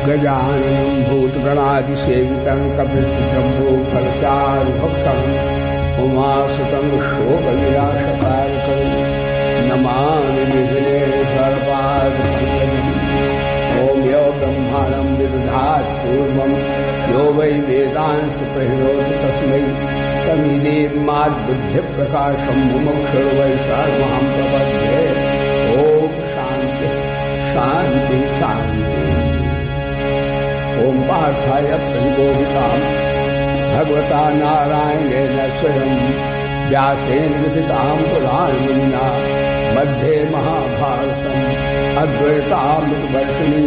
गजाननं भूतगणादिसेवितं कपितजम्बूफलचारुभक्षणम् उमासुतं शोकविनाशकारकं नमामि विघ्नेश्वरपादपङ्कजम्। ॐ यो ब्रह्माणं विदधात् पूर्वं यो वै वेदांस प्रहिणोति तस्मै तमिदेमाद्बुद्धिप्रकाशं मुमुक्षुर् वै सर्वं प्रपद्ये। ॐ शान्ति शान्ति शान्ति। ॐ पार्थाय प्रतिबोधितां भगवता नारायणेन स्वयं व्यासेन विथितां पुराणमुनिना मध्ये महाभारतम् अद्वैतामृतवर्षिणी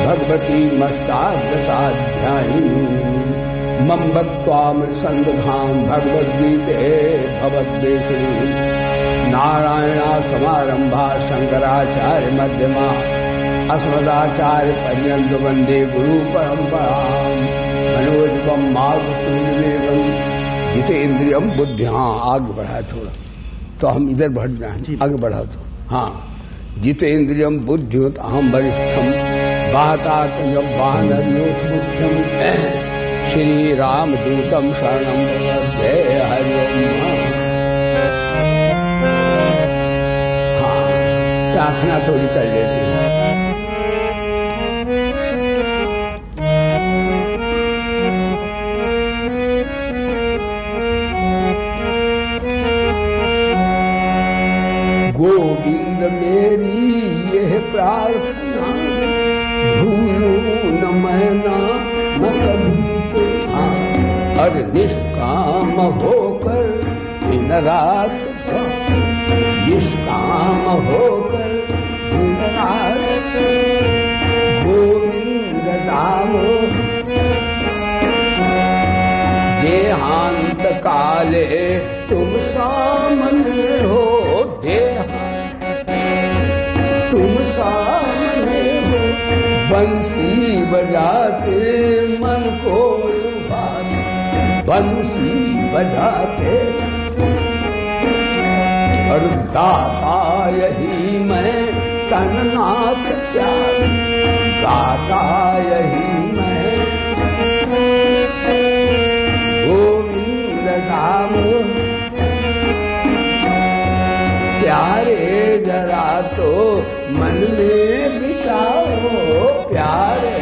भगवती मष्टादशाध्यायिनी मम भक्त्वामृतसन्दधां भगवद्गीते भवद्वेषिणी नारायणासमारम्भा शङ्कराचार्य मध्यमा अस्मदाचार्य पर्यन्त वन्दे गुरु परम्पराम्। मनोजवं मार्गपूर्णवेगं जितेन्द्रियं बुद्धियां। आगे बढ़ा थोड़ा तो हम इधर बढ़ना है, आगे बढ़ा तो हाँ। जितेन्द्रियं बुद्धियोत अहम वरिष्ठम वातात वानरयोथ मुख्यम श्री रामदूतम शरणं प्रपद्ये। हरि ओम। हाँ, प्रार्थना थोड़ी कर लेते हैं। गोविंद मेरी यह प्रार्थना भूलो न मैना न कभी तुझा। अरे निष्काम होकर दिन रात निष्काम होकर दिन रात गोविंद नाम देहांत काले तुम सामने हो। तुम सामने हो बंसी बजाते मन को लुभाते बंसी बजाते। और गाता यही मैं तननाथ त्याग गाता यही मैं गोविंद नाम। प्यारे जरा तो मन में विचारो प्यारे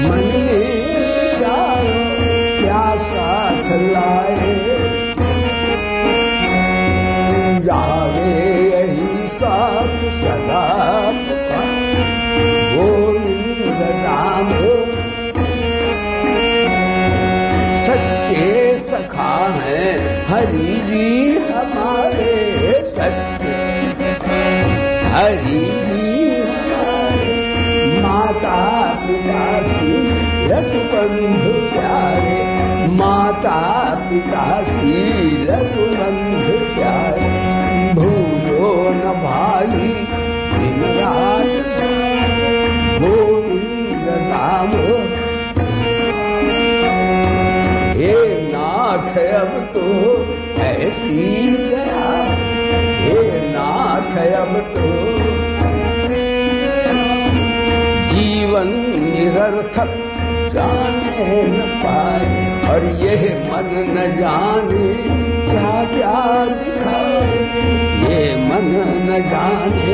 मन में विचारो क्या साथ लाए जावे यही साथ सदा गोविंद नाम। सच्चे सखा हैं हरि जी हमारे सत्य हरि जी हमारे माता पिता सी रस बंधु प्यारे माता पिता सी रस बंधु प्यारे। भूलो न भाई दिन रात गोविंद नाम। हे नाथ अब तो ऐसी दया हे नाथ अब तो जीवन निरर्थक जाने न पाए। और यह मन न जाने क्या क्या दिखाए ये मन न जाने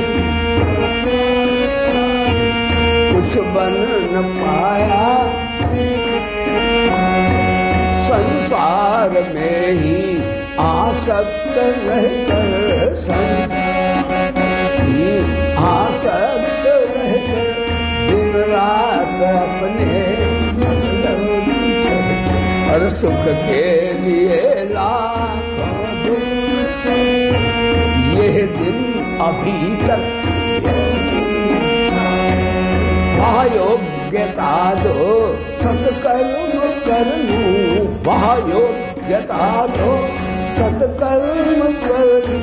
कुछ बन न पाया। संसार में ही आसक्त रहकर संसार ही आसक्त रहकर दिन रात अपने और सुख के लिए लाखों दुख। यह दिन अभी तक योग्यता दो सत्कर्म कर लूं वह योग्यता दो सत्कर्म कर लूं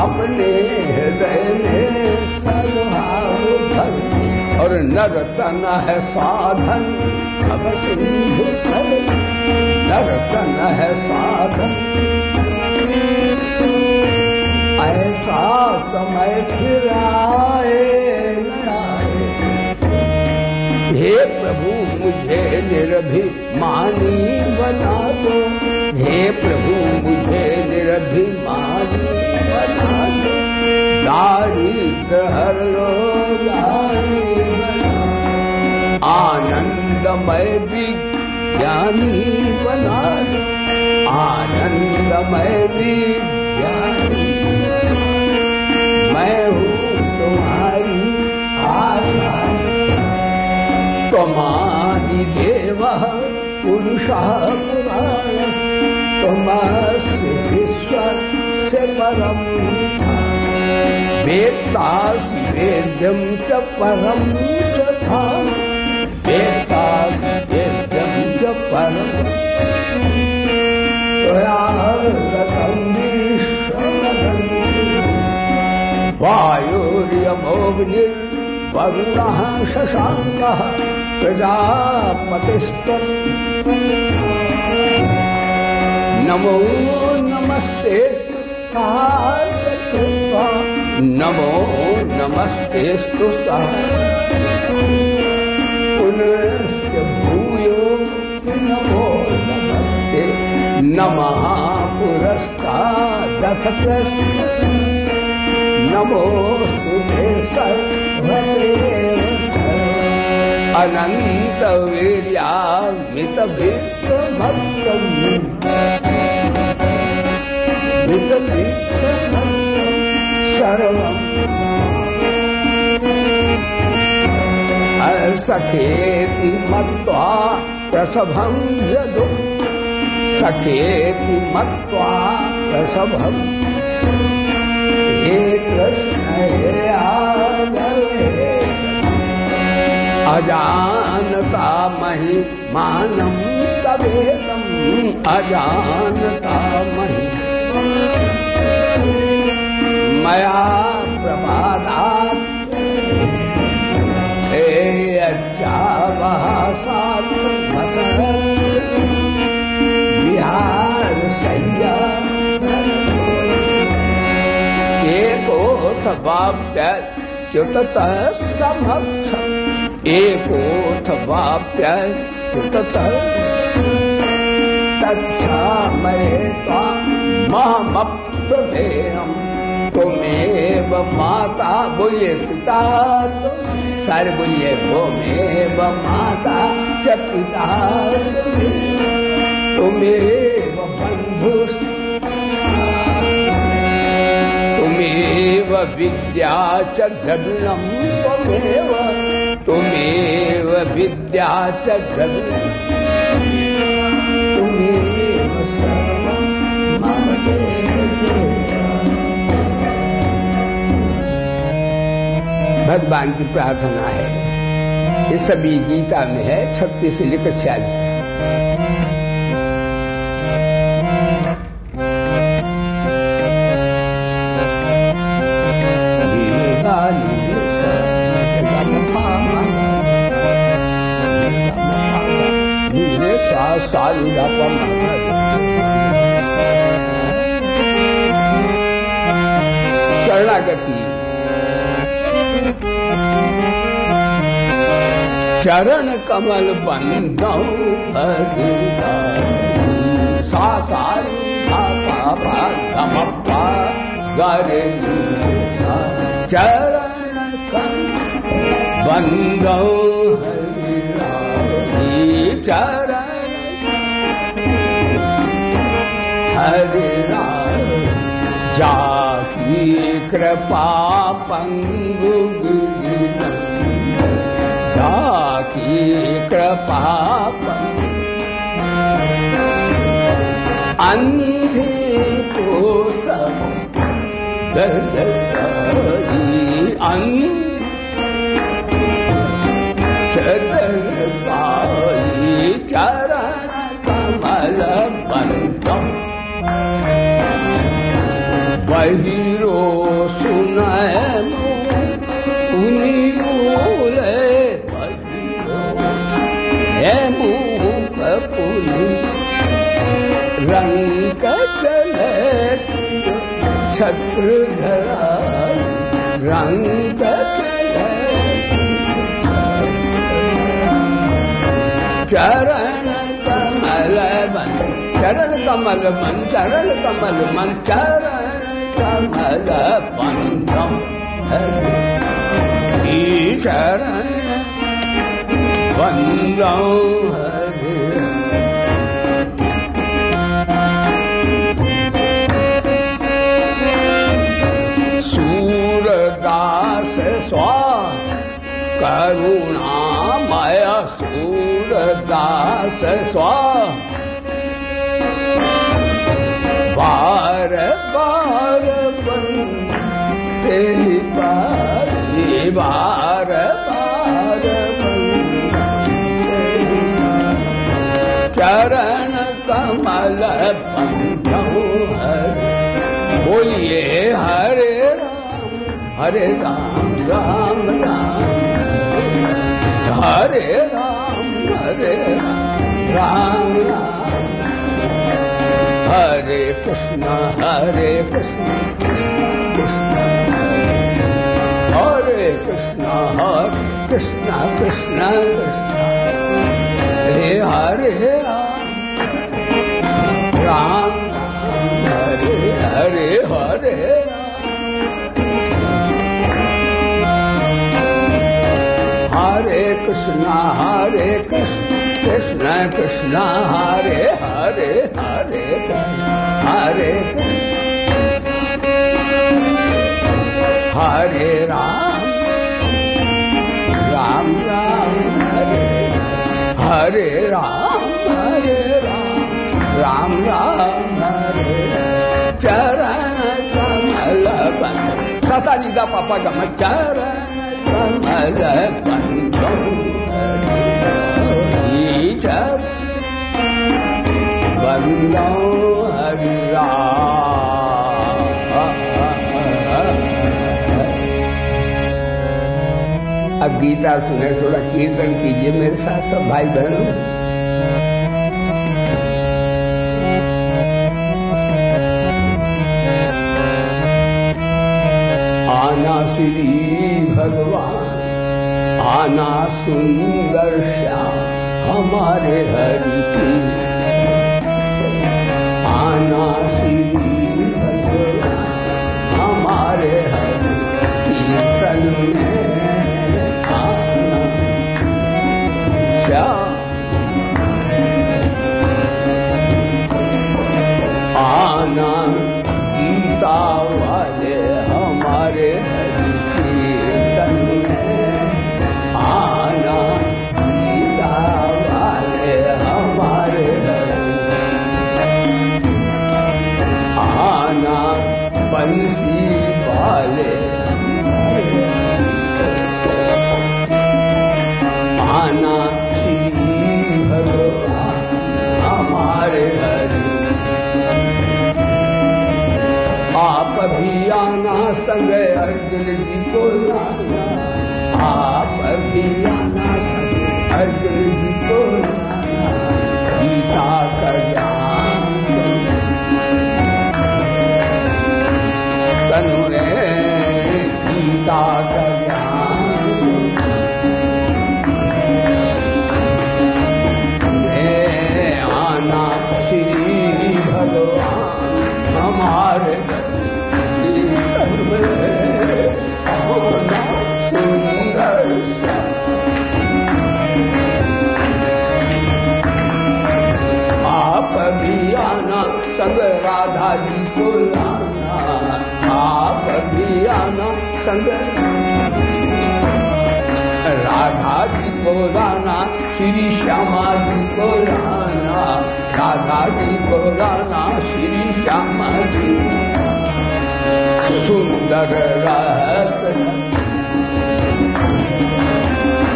अपने हृदय में सद्भाव भर। और नर तन है साधन अब सिंधु कर नर तन है साधन। ऐसा समय फिर आए न आए मुझे निर्भिमानी बना दो, हे प्रभु मुझे निर्भिमानी बना दो, दारिद्र हर लो आनंदमय विज्ञानी बना दो, आनंदमय विज्ञानी। मैं हूँ तुम्हारी आशा, त्वमादिदेवः पुरुषः पुराणः, त्वमस्य विश्वस्य परं वेत्तासि वेद्यं च परं च धाम, वेत्तासि वेद्यं च परं त्वया गतं विश्वमदं, वायुर्यमोऽग्निर्वरुणः शशाङ्कः प्रजापतिस्त्वं। नमो नमस्तेस्तु सहस्रकृत्वा, नमो नमस्तेस्तु पुनश्च भूयो नमो नमस्ते, नमः पुरस्तादथ पृष्ठत्, नमोस्तुते सर्वदेव सर्व अनंत वीर्यामित विक्रमस्तं, मित विक्रमस्तं सर्वं सखेति मत्वा प्रसभं यदु, सखेति मत्वा प्रसभं, हे कृष्ण हे आदरेश, अजानता महिमानं तवेदं, अजानता मया प्रमादात् हे अज्जावः सात्समसत् विहार शय्या एकोऽथवाप्यच्युततः समक्षम्, एकोऽथवाप्यच्युततः तत्क्षामये त्वामहमप्रमेयम्, त्वमेव माता। बोलिए पिता, सारे बोलिए त्वमेव माता च पिता, त्वमेव बन्धुः, त्वमेव विद्या च द्रविणं, त्वमेव त्वमेव विद्या च द्रविणं, त्वमेव सर्वं मम देव देव। भगवान की प्रार्थना है, ये सभी गीता में है, 36 से लेकर 46 तक। शरणागति चरण कमल बंदौ सा सारी चरण कमल बंदौ चरण हरि जाकी कृपा पंगु, जाकी कृपा अंधे को सब दर्द सही, चरण साई चरण कमल बंदम, बहिरो सुनय मुनि बोले, हे मुख पुनि रंग चले छत्र धरा, रंग चले चरण कमल मन, चरण कमल मन, चरण कमल मन, चरण कमल बंधम हरि चरण बंधम हरि। सूरदास स्वा करुणामय, सूरदास स्वा बार बार बनते बारी, बार बार चरण कमल बंधम हरि। बोलिए हरे राम हरे राम राम राम हरे राम राम राम हरे कृष्ण कृष्ण हरे कृष्ण कृष्ण कृष्ण हरे राम राम हरे हरे हरे हरे कृष्ण कृष्ण कृष्ण हरे हरे हरे कृष्ण हरे हरे राम राम राम हरे हरे राम राम राम हरे चरण कमल बंधम सा नी दा पापा गम चरण कमल बंधम हरि चरण बंधम हरि अब गीता सुने थोड़ा कीर्तन कीजिए मेरे साथ सब भाई बहनों। आना श्री भगवान आना सुंदर श्याम हमारे हरि की, आना श्री भगवान हमारे हरि कीर्तन में आना श्याम, आना गीता वाले हमारे हरि कीर्तन में, आना गीता वाले हमारे हरि, आना बंसी वाले, आना श्री भगवान हमारे हरि, आप भी आना संग अर्जुन जी को लाना, आप भी आना संग अर्जुन जी को लाना, गीता का ज्ञान तनु गीता का ज्ञान आना श्री भगवान हमारे सुंदर आप भी आना संग राधा जी को लाना, आप भी आना संग राधा जी को लाना, श्री श्यामा जी को लाना, राधा जी को लाना, श्री श्यामा जी सुंदर रहत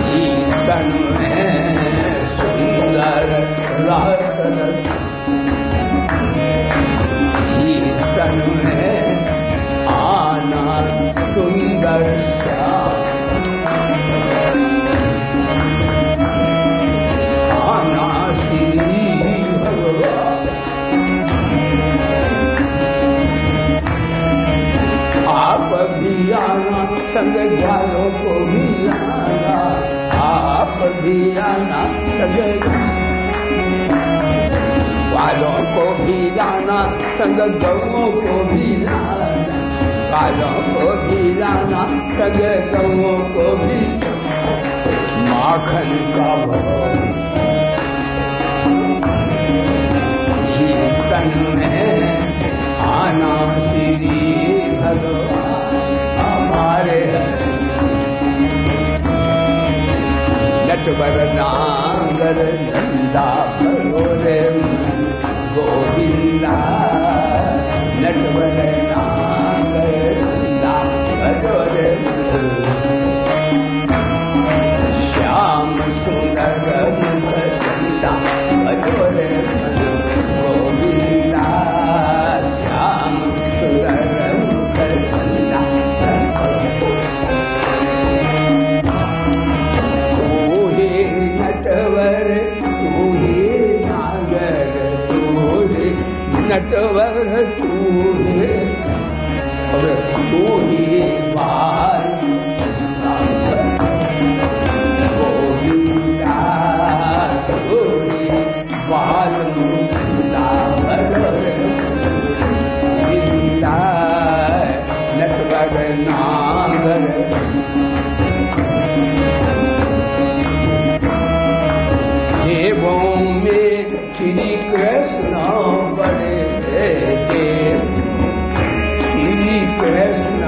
कीर्तन में सुंदर रहत कीर्तन में आना सुंदर श्याम, आना श्री भगवान आप भी आना संग ग्वालों को भी आना, आप को भी लाना संग, ग्वालों को भी लाना संग, गौओं को भी लाना, ग्वालों को भी लाना संग, गौओं को भी, माखन का भोग कीर्तन में आना श्री भगवान हमारे, नटवर नांगर नंदा भगोरे गोविंदा, नटवर नांगर नंदा भगोरे, श्याम सुंदर मुख चंदा भगोरे गोविंदा, श्याम सुंदर मुख चंदा, नटवर तू है और तू ही बाल गोविंदा, तू ही बाल मुकुंदा गोविंदा, नटवर नागर, देवों में श्री कृष्ण बड़े देव, श्री कृष्ण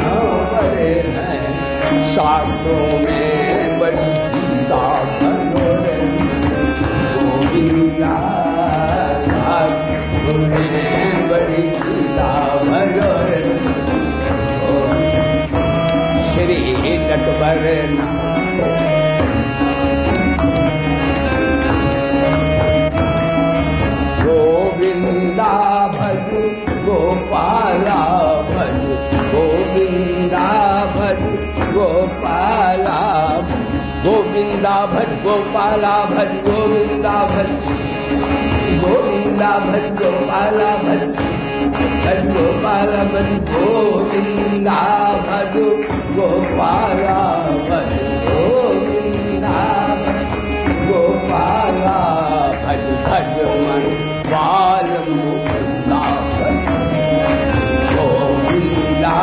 बड़े हैं, शास्त्रों में बड़ी गीता भगोरे गोविंदा, शास्त्रों में बड़ी गीता भगोरे श्री नटवर गोविंदा भज गोपाला भज, गोविंदा भज गोपाला, गोविंदा भज गोपाला भज, गोविंदा भज, गोविंदा भज गोपाला भज, भज गोपाला भज, गोविंदा भज गोपाला भज, गोविंदा भज गोपाला भज, भज मन बाल मुकुंदा भज, गोविंदा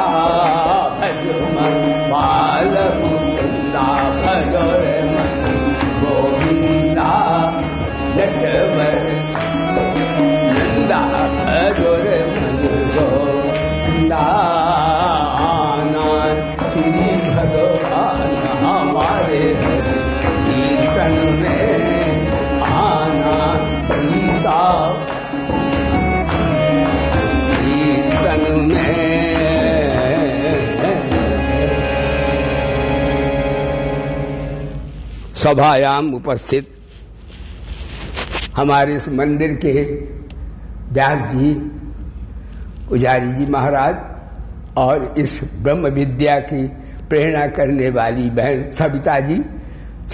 भज मन बाल मुकुंदा भज रे मन गोविंदा, नटवर नंदा भज रे मन गोविंदा, आनंद श्री भगवान हमारे कीर्तन में आना, गीता कीर्तन में। सभायाम उपस्थित हमारे इस मंदिर के व्यास जी, पुजारी जी महाराज और इस ब्रह्म विद्या की प्रेरणा करने वाली बहन सविता जी,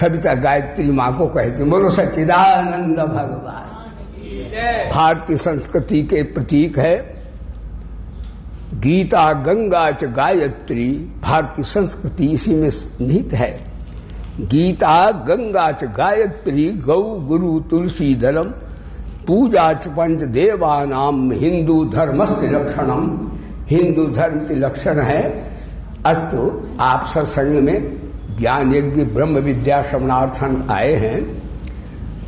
सविता गायत्री माँ को कहते हैं। बोलो सच्चिदानंद भगवान। भारतीय संस्कृति के प्रतीक है गीता, गंगा च गायत्री, भारतीय संस्कृति इसी में निहित है। गीता गंगा च गायत्री, गौ गुरु तुलसी दलम, पूजा च पंच देवानाम, हिंदू धर्मस्य लक्षणम, हिंदू धर्म के लक्षण है। अस्तु, आप सत्संग में ज्ञान यज्ञ ब्रह्म विद्या श्रवणार्थन आए हैं।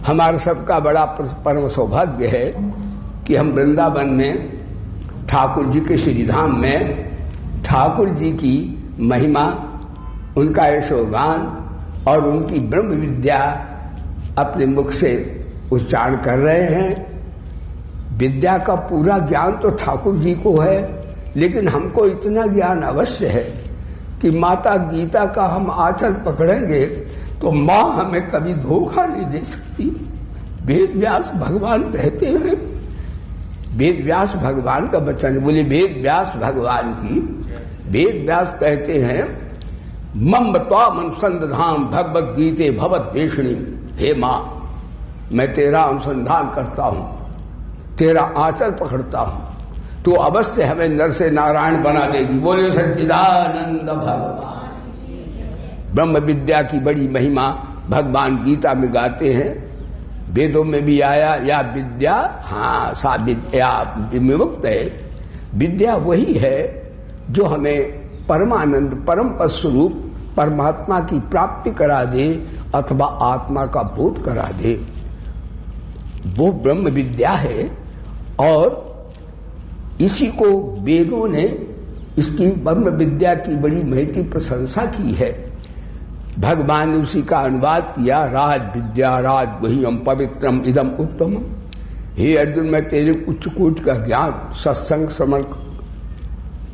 हमारा सबका बड़ा परम सौभाग्य है कि हम वृंदावन में ठाकुर जी के श्रीधाम में ठाकुर जी की महिमा, उनका यशोगान और उनकी ब्रह्म विद्या अपने मुख से उच्चारण कर रहे हैं। विद्या का पूरा ज्ञान तो ठाकुर जी को है, लेकिन हमको इतना ज्ञान अवश्य है कि माता गीता का हम आचरण पकड़ेंगे तो माँ हमें कभी धोखा नहीं दे सकती। वेद व्यास भगवान कहते हैं, वेद व्यास भगवान का वचन, बोले वेद व्यास भगवान की, वेद व्यास कहते हैं मम त्वाम अनुसंधान भगवत गीते भवत वेषणी। हे माँ, मैं तेरा अनुसंधान करता हूँ, तेरा आचरण पकड़ता हूँ, तो अवश्य हमें नर से नारायण बना देगी। बोले सच्चिदानंद भगवान। ब्रह्म विद्या की बड़ी महिमा भगवान गीता में गाते हैं, वेदों में भी आया, या विद्या, हाँ, सा विद्या विमुक्त है। विद्या वही है जो हमें परमानंद परम पद स्वरूप परमात्मा की प्राप्ति करा दे अथवा आत्मा का बोध करा दे, वो ब्रह्म विद्या है। और इसी को वेदों ने इसकी ब्रह्म विद्या की बड़ी महती प्रशंसा की है। भगवान ने उसी का अनुवाद किया, राज विद्या राज गुह्यम पवित्रम इदम उत्तमम। हे अर्जुन, मैं तेरे उच्च कोटि का ज्ञान सत्संग श्रवण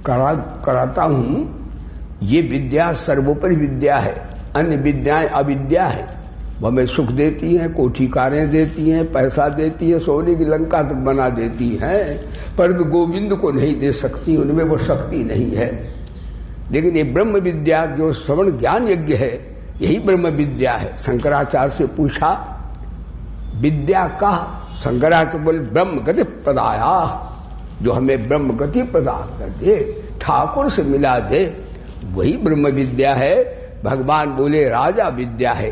कराता हूं। ये विद्या सर्वोपरि विद्या है, अन्य विद्याएं अविद्या है। वह हमें सुख देती हैं, कोठीकारें देती हैं, पैसा देती है, सोने की लंका तक बना देती हैं, पर गोविंद को नहीं दे सकती, उनमें वो शक्ति नहीं है। लेकिन ये ब्रह्म विद्या जो श्रवण ज्ञान यज्ञ है, यही ब्रह्म विद्या है। शंकराचार्य से पूछा विद्या का, शंकराचार्य बोले ब्रह्म गति प्रदाया, जो हमें ब्रह्म गति प्रदान कर दे, ठाकुर से मिला दे, वही ब्रह्म विद्या है। भगवान बोले राजा विद्या है,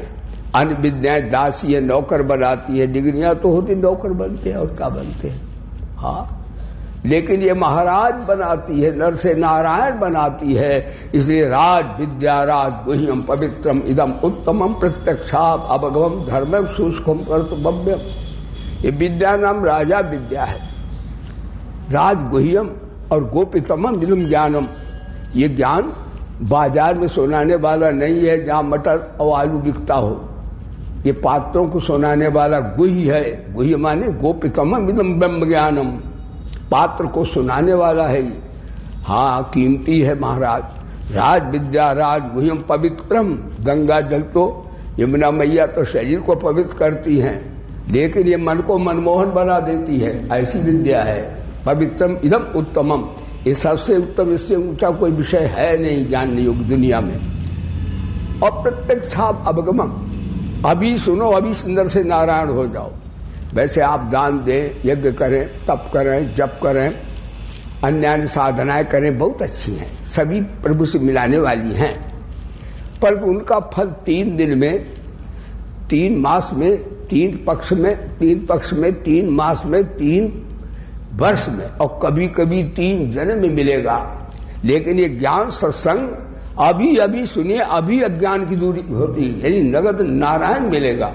अन्य विद्याएं दासी है, नौकर बनाती है। डिग्रियां तो होती नौकर बनते हैं, और क्या बनते हैं, हाँ। लेकिन ये महाराज बनाती है, नर से नारायण बनाती है। इसलिए राज विद्या राज गुह्यम पवित्रम इदम उत्तमम प्रत्यक्षाप अवगमम धर्मम शुष्कम कर्तव्यम। ये विद्या नाम राजा विद्या है। राज गुह्यम और गोपितमम इदम ज्ञानम, ये ज्ञान बाजार में सुनाने वाला नहीं है, जहाँ मटर और आलू बिकता हो। ये पात्रों को सुनाने वाला गुह्य है। गुह्य माने गोपितमम इदम ब्रह्म ज्ञानम, पात्र को सुनाने वाला है ये। हाँ, कीमती है महाराज। राज विद्या राज गुह्यम पवित्रम, गंगा जल तो यमुना मैया तो शरीर को पवित्र करती हैं, लेकिन ये मन को मनमोहन बना देती है, ऐसी विद्या है। पवित्रम इदम उत्तमम, ये सबसे उत्तम, इससे ऊंचा कोई विषय है नहीं ज्ञान योग दुनिया में। और प्रत्यक्षाप अवगमम, अभी सुनो, अभी सुंदर से नारायण हो जाओ। वैसे आप दान दें, यज्ञ करें, तप करें, जप करें, अन्य साधनाएं करें, बहुत अच्छी हैं, सभी प्रभु से मिलाने वाली हैं, पर उनका फल 3 दिन में, 3 मास में, 3 पक्ष में, 3 पक्ष में, 3 मास में, 3 वर्ष में, और कभी कभी 3 जन्म में मिलेगा। लेकिन ये ज्ञान सत्संग अभी अभी सुनिए, अभी अज्ञान की दूरी होती है, यानी नगद नारायण मिलेगा।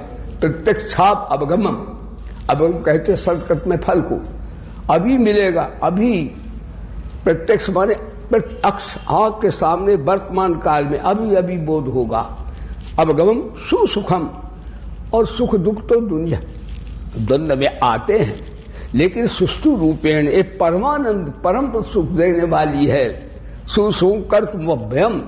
प्रत्यक्षाप अवगमम, अब हम कहते संस्कृत में फल को, अभी मिलेगा, अभी। प्रत्यक्ष माने प्रत्यक्ष, आंख के सामने वर्तमान काल में अभी अभी बोध होगा। अवगमम सुसुखम, और सुख दुख तो दुनिया द्वंद्व में आते हैं, लेकिन सुष्टु रूपेण एक परमानंद परम सुख देने वाली है। सुसुख कर्तव्यम,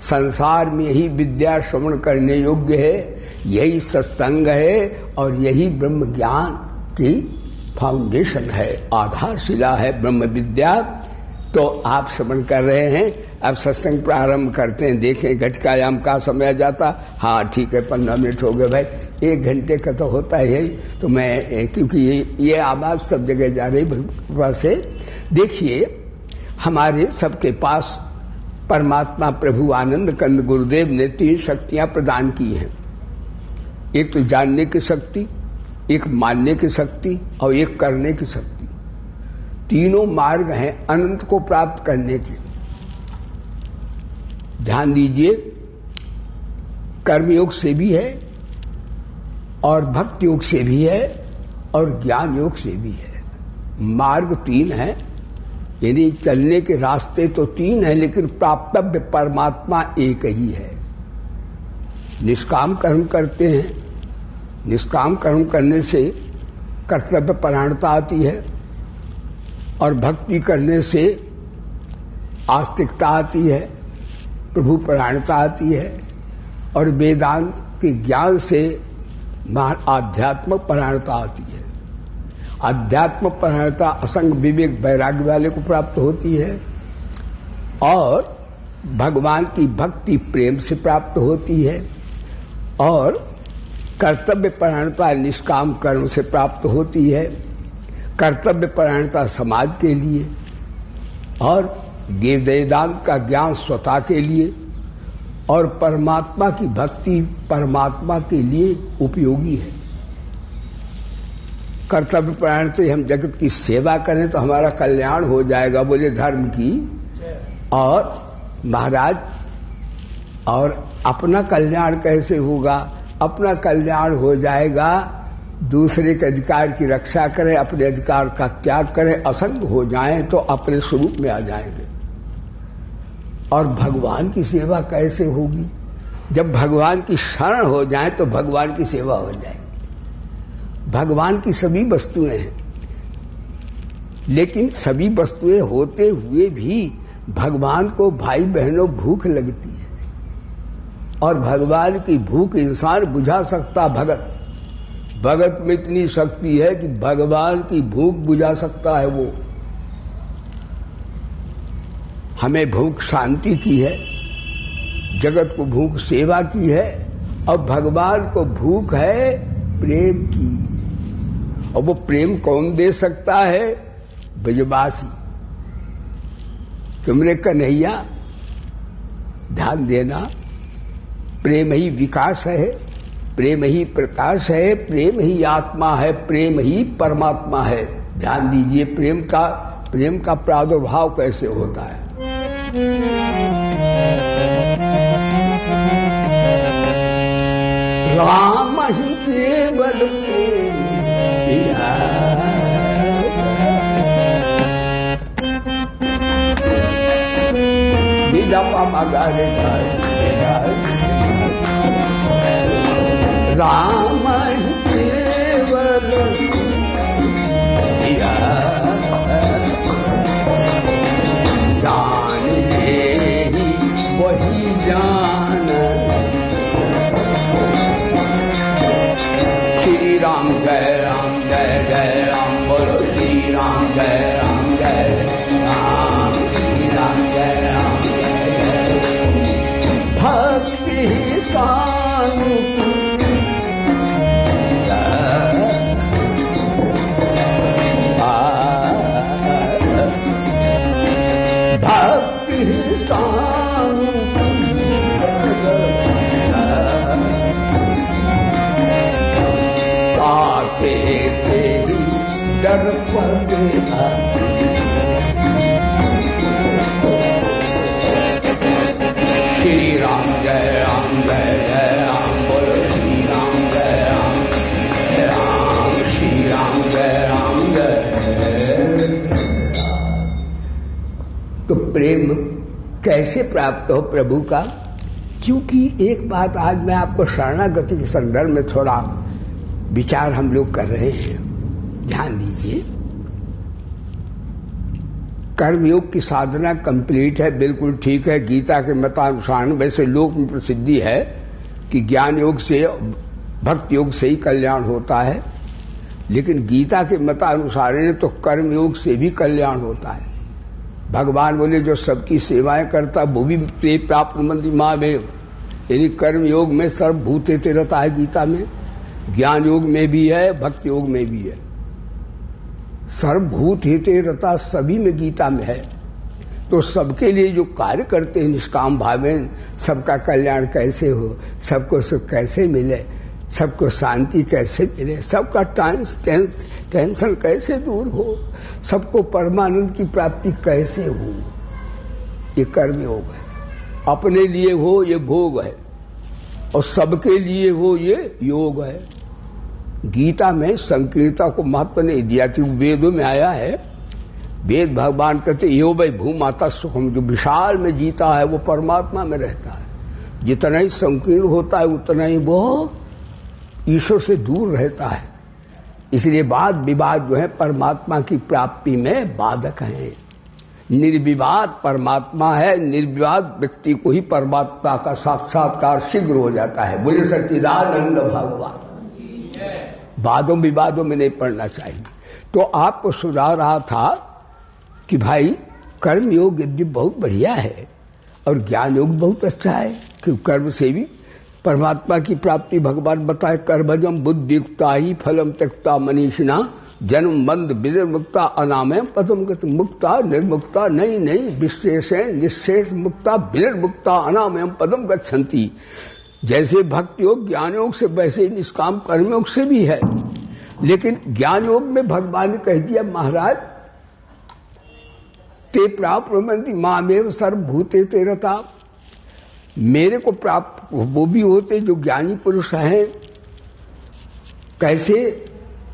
संसार में यही विद्या श्रवण करने योग्य है, यही सत्संग है, और यही ब्रह्म ज्ञान की फाउंडेशन है, आधारशिला है ब्रह्म विद्या। तो आप श्रवण कर रहे हैं, अब सत्संग प्रारंभ करते हैं। देखें घटिकायाम का समय जाता, हाँ ठीक है, 15 मिनट हो गए भाई, 1 घंटे का तो होता है यही। तो मैं, क्योंकि ये आवाज सब जगह जा रही भगवान से। देखिए, हमारे सबके पास परमात्मा प्रभु आनंद कंद गुरुदेव ने 3 शक्तियां प्रदान की हैं। एक तो जानने की शक्ति, एक मानने की शक्ति, और एक करने की शक्ति। तीनों मार्ग हैं अनंत को प्राप्त करने के। ध्यान दीजिए, कर्मयोग से भी है, और भक्ति योग से भी है, और ज्ञान योग से भी है। मार्ग 3 है, यानी चलने के रास्ते तो 3 हैं, लेकिन प्राप्तव्य परमात्मा एक ही है। निष्काम कर्म करते हैं, निष्काम कर्म करने से कर्तव्य परायणता आती है, और भक्ति करने से आस्तिकता आती है, प्रभु परायणता आती है, और वेदांत के ज्ञान से आध्यात्मिक परायणता आती है। आध्यात्म परायणता असंग विवेक वैराग्य वाले को प्राप्त होती है, और भगवान की भक्ति प्रेम से प्राप्त होती है, और कर्तव्य परायणता निष्काम कर्म से प्राप्त होती है। कर्तव्य परायणता समाज के लिए, और वेदांत का ज्ञान स्वतः के लिए, और परमात्मा की भक्ति परमात्मा के लिए उपयोगी है। कर्तव्य परायण से हम जगत की सेवा करें तो हमारा कल्याण हो जाएगा, बोले धर्म की। और महाराज, और अपना कल्याण कैसे होगा? अपना कल्याण हो जाएगा दूसरे के अधिकार की रक्षा करें, अपने अधिकार का त्याग करें, असंग हो जाएं तो अपने स्वरूप में आ जाएंगे। और भगवान की सेवा कैसे होगी? जब भगवान की शरण हो जाए तो भगवान की सेवा हो जाएगी। भगवान की सभी वस्तुएं हैं, लेकिन सभी वस्तुएं होते हुए भी भगवान को भाई बहनों भूख लगती है, और भगवान की भूख इंसान बुझा सकता। भगत में इतनी शक्ति है कि भगवान की भूख बुझा सकता है वो। हमें भूख शांति की है, जगत को भूख सेवा की है, और भगवान को भूख है प्रेम की। और वो प्रेम कौन दे सकता है? ब्रजवासी। तुमरे कन्हैया, ध्यान देना, प्रेम ही विकास है, प्रेम ही प्रकाश है, प्रेम ही आत्मा है, प्रेम ही परमात्मा है। ध्यान दीजिए प्रेम का प्रादुर्भाव कैसे होता है। राम ही केवल प्रेम दिया, बिना मगारे राम ही केवल दिया, जान ले ही वही जान। श्री राम जय राम, जय जय राम, बोलो श्री राम जय राम, जय राम, श्री राम जय राम, जय जय। भक्ति सानु श्री राम जय राम, जय जय राम, बोलो श्री राम जय राम, जय राम, श्री राम जय राम, जय राम। तो प्रेम कैसे प्राप्त हो प्रभु का? क्योंकि एक बात आज मैं आपको शरणागति के संदर्भ में थोड़ा विचार हम लोग कर रहे हैं, ध्यान दीजिए। कर्मयोग की साधना कंप्लीट है, बिल्कुल ठीक है। गीता के मतानुसार वैसे लोक में प्रसिद्धि है कि ज्ञान योग से, भक्ति योग से ही कल्याण होता है, लेकिन गीता के मतानुसार तो कर्म योग से भी कल्याण होता है। भगवान बोले जो सबकी सेवाएं करता वो भी ते प्राप्त मंदी माँ में, यानी कर्म योग में सर्वभूते ते रहता है गीता में, ज्ञान योग में भी है, भक्ति योग में भी है। सर्वभूत हिते रता सभी में गीता में है। तो सबके लिए जो कार्य करते हैं निष्काम भावेन, सबका कल्याण कैसे हो, सबको सुख कैसे मिले, सबको शांति कैसे मिले, सबका टेंशन कैसे दूर हो, सबको परमानंद की प्राप्ति कैसे हो, ये कर्म योग है। अपने लिए हो ये भोग है, और सबके लिए हो ये योग है। गीता में संकीर्ता को महत्व नहीं दिया थी, वेदों में आया है। वेद भगवान कहते यो भाई भूमाता सुखम, जो विशाल में जीता है वो परमात्मा में रहता है। जितना ही संकीर्ण होता है उतना ही वो ईश्वर से दूर रहता है। इसलिए वाद विवाद जो है परमात्मा की प्राप्ति में बाधक है। निर्विवाद परमात्मा है, निर्विवाद व्यक्ति को ही परमात्मा का साक्षात्कार शीघ्र हो जाता है। बोले सच्चिदानंद भगवान। वादों विवादों में नहीं पड़ना चाहिए। तो आपको सुझा रहा था कि भाई कर्म योग यदि बहुत बढ़िया है और ज्ञान योग बहुत अच्छा है, कि कर्म से भी परमात्मा की प्राप्ति भगवान बताए। कर्मजम बुद्धियुक्ता ही फलम त्यक्ता मनीषिणा जन्म बंध विनिर्मुक्ता अनामयम पदम गति। मुक्ता निर्मुक्ता नहीं नहीं, विशेषेण निशेष मुक्ता विनिर्मुक्ता अनामयम पदम गच्छन्ति। जैसे भक्ति योग ज्ञान योग से वैसे ही निष्काम कर्मयोग से भी है। लेकिन ज्ञान योग में भगवान ने कह दिया महाराज ते प्राप्त प्रमंति मामेव सर्वभूते ते रता। मेरे को प्राप्त वो भी होते जो ज्ञानी पुरुष हैं। कैसे?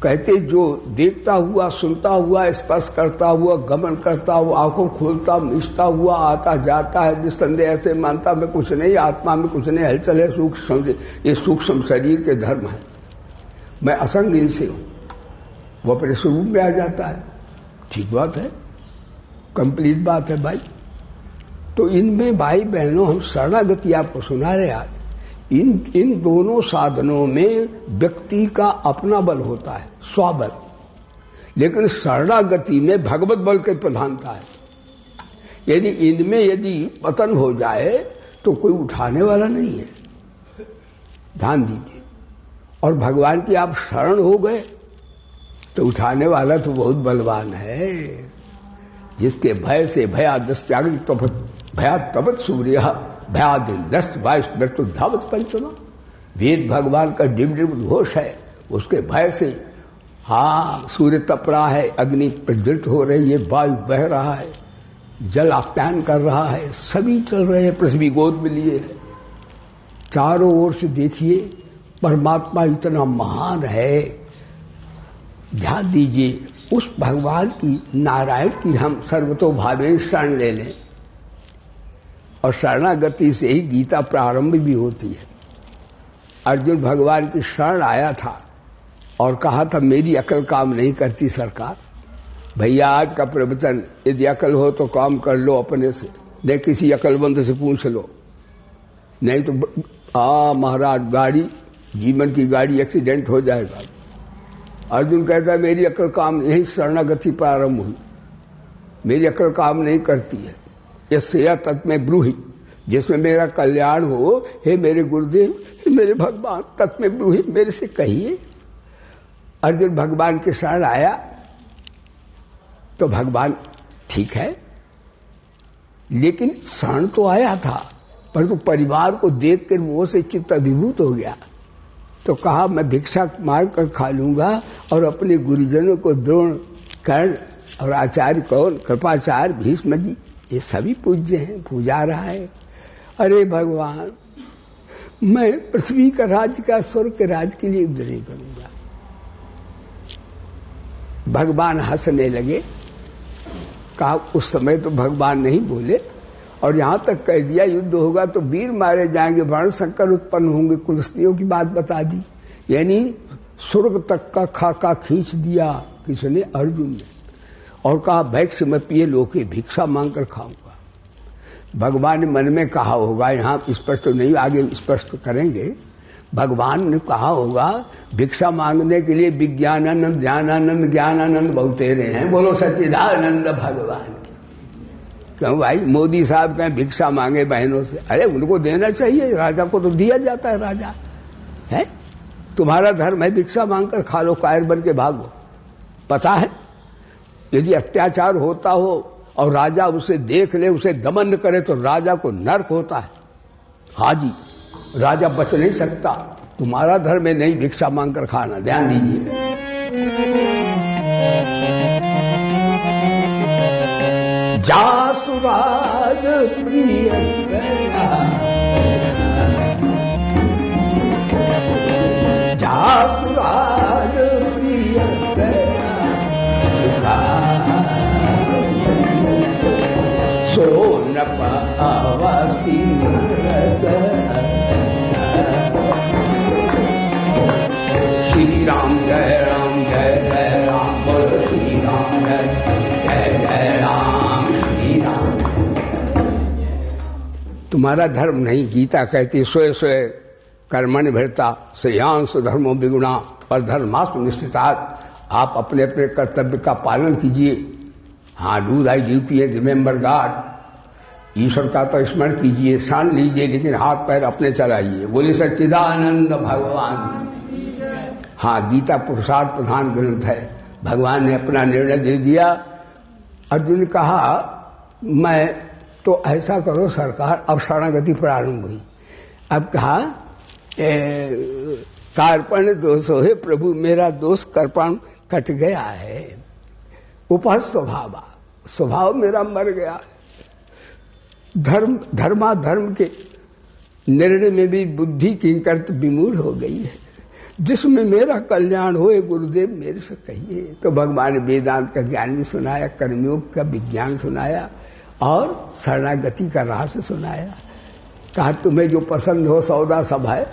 कहते जो देखता हुआ, सुनता हुआ, स्पर्श करता हुआ, गमन करता हुआ, आंखों खोलता मिचता हुआ आता जाता है, निस्संदेह ऐसे मानता मैं कुछ नहीं, आत्मा में कुछ नहीं, हलचल है सूक्ष्म से, ये सूक्ष्म शरीर के धर्म है, मैं असंग इनसे हूं, वो अपने स्वरूप में आ जाता है। ठीक बात है, कंप्लीट बात है भाई। तो इनमें भाई बहनों हम शरणागति आपको सुना रहे आज। इन दोनों साधनों में व्यक्ति का अपना बल होता है, स्वबल, लेकिन शरणागति में भगवत बल की प्रधानता है। यदि पतन हो जाए तो कोई उठाने वाला नहीं है, ध्यान दीजिए। और भगवान की आप शरण हो गए तो उठाने वाला तो बहुत बलवान है। जिसके भय से भयादस जागृत भयात तपत सूर्य भयादिन्द्रस्त वायुस्तु धावत पंचमा। वेद भगवान का डिम डिम घोष है, उसके भय से हाँ सूर्य तप रहा है, अग्नि प्रज्वलित हो रही है, वायु बह रहा है, जल आप्यायन कर रहा है, सभी चल रहे हैं, पृथ्वी गोद में लिए है। चारों ओर से देखिए परमात्मा इतना महान है। ध्यान दीजिए उस भगवान की, नारायण की हम सर्वतोभावे शरण ले लें। और शरणागति से ही गीता प्रारंभ भी होती है। अर्जुन भगवान की शरण आया था और कहा था मेरी अकल काम नहीं करती सरकार। भैया आज का प्रवचन यदि अकल हो तो काम कर लो अपने से, नहीं किसी अकलमंद से पूछ लो, नहीं तो महाराज गाड़ी, जीवन की गाड़ी एक्सीडेंट हो जाएगा। अर्जुन कहता है मेरी अकल काम, यही शरणागति प्रारंभ हुई, मेरी अकल काम नहीं करती है। यस्य तत्में ब्रूहि, जिसमें मेरा कल्याण हो, हे मेरे गुरुदेव, हे मेरे भगवान, तत्में ब्रूहि, मेरे से कहिए। अर्जुन भगवान के शरण आया तो भगवान ठीक है, लेकिन शरण तो आया था परंतु परिवार को देख कर मोह से चित्त अभिभूत हो गया। तो कहा मैं भिक्षा मार कर खा लूंगा और अपने गुरुजनों को द्रोण, कर्ण और आचार्य कौन, कृपाचार्य, भीष्म जी, ये सभी पूज्य हैं, पूजा रहा है। अरे भगवान मैं पृथ्वी का राज्य का स्वर्ग के राज्य के लिए युद्ध नहीं करूंगा। भगवान हंसने लगे। कहा उस समय तो भगवान नहीं बोले और यहां तक कह दिया युद्ध होगा तो वीर मारे जाएंगे, वर्ण संकर उत्पन्न होंगे, कुलस्त्रियों की बात बता दी। यानी स्वर्ग तक का खाका खींच दिया किसने? अर्जुन ने। और कहा भैक्ष में पिए लोके, भिक्षा मांग कर खाऊंगा। भगवान ने मन में कहा होगा, यहाँ स्पष्ट तो नहीं, आगे स्पष्ट करेंगे। भगवान ने कहा होगा भिक्षा मांगने के लिए विज्ञानानंद, ध्यानानंद, ज्ञानानंद बहुत तेरे हैं, बोलो सच्चिदानंद भगवान की। क्यों भाई मोदी साहब कहें भिक्षा मांगे बहनों से? अरे उनको देना चाहिए, राजा को तो दिया जाता है। राजा है, तुम्हारा धर्म है भिक्षा मांगकर खा लो, कायर बन के भागो। पता है यदि अत्याचार होता हो और राजा उसे देख ले, उसे दमन करे तो राजा को नर्क होता है। हाँ जी, राजा बच नहीं सकता। तुम्हारा धर्म है नहीं भिक्षा मांगकर खाना, ध्यान दीजिए। जासुराज प्रिय जासुराज प्रिय सोन पावसी श्री राम जय राम जय जय राम, बोलो श्री राम जय जय जय राम, श्री राम। तुम्हारा धर्म नहीं, गीता कहती स्वय स्वय कर्मण्य भरता श्रेयांश धर्मो विगुणा पर धर्मास्म निश्चितात्। आप अपने अपने कर्तव्य का पालन कीजिए। हाँ, do thy duty and remember God. ईश्वर का तो स्मरण कीजिए, सान लीजिए, लेकिन हाथ पैर अपने चलाइए। बोले सच्चिदानंद भगवान। हाँ, गीता पुरुषार्थ प्रधान ग्रंथ है। भगवान ने अपना निर्णय दे दिया। अर्जुन ने कहा मैं तो ऐसा करो सरकार, अब शरणागति प्रारंभ हुई। अब कहा कार्पण्य दोष है प्रभु, मेरा दोष कर्पण कट गया है। उपहस स्वभाव मेरा मर गया। धर्म के निर्णय में भी बुद्धि किंकर्त विमूढ़ हो गई है। जिसमें मेरा कल्याण होए गुरुदेव मेरे से कहिए। तो भगवान ने वेदांत का ज्ञान भी सुनाया, कर्मयोग का विज्ञान सुनाया और शरणागति का रहस्य सुनाया। कहा तुम्हें जो पसंद हो सौदा सब है,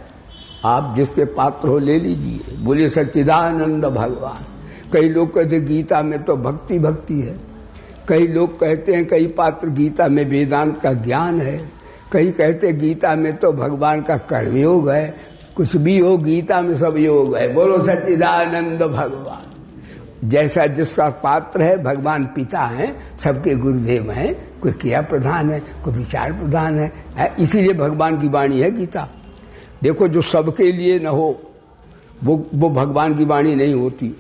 आप जिसके पात्र हो ले लीजिए। बोले सच्चिदानंद भगवान। कई लोग कहते गीता में तो भक्ति है, कई लोग कहते हैं कई पात्र गीता में वेदांत का ज्ञान है, कई कहते गीता में तो भगवान का कर्मयोग है। कुछ भी हो, गीता में सब योग है। बोलो सच्चिदानंद भगवान। जैसा जिसका पात्र है, भगवान पिता हैं, सबके गुरुदेव हैं, कोई क्रिया प्रधान है, कोई विचार प्रधान है। इसीलिए भगवान की वाणी है गीता। देखो जो सबके लिए न हो वो भगवान की वाणी नहीं होती।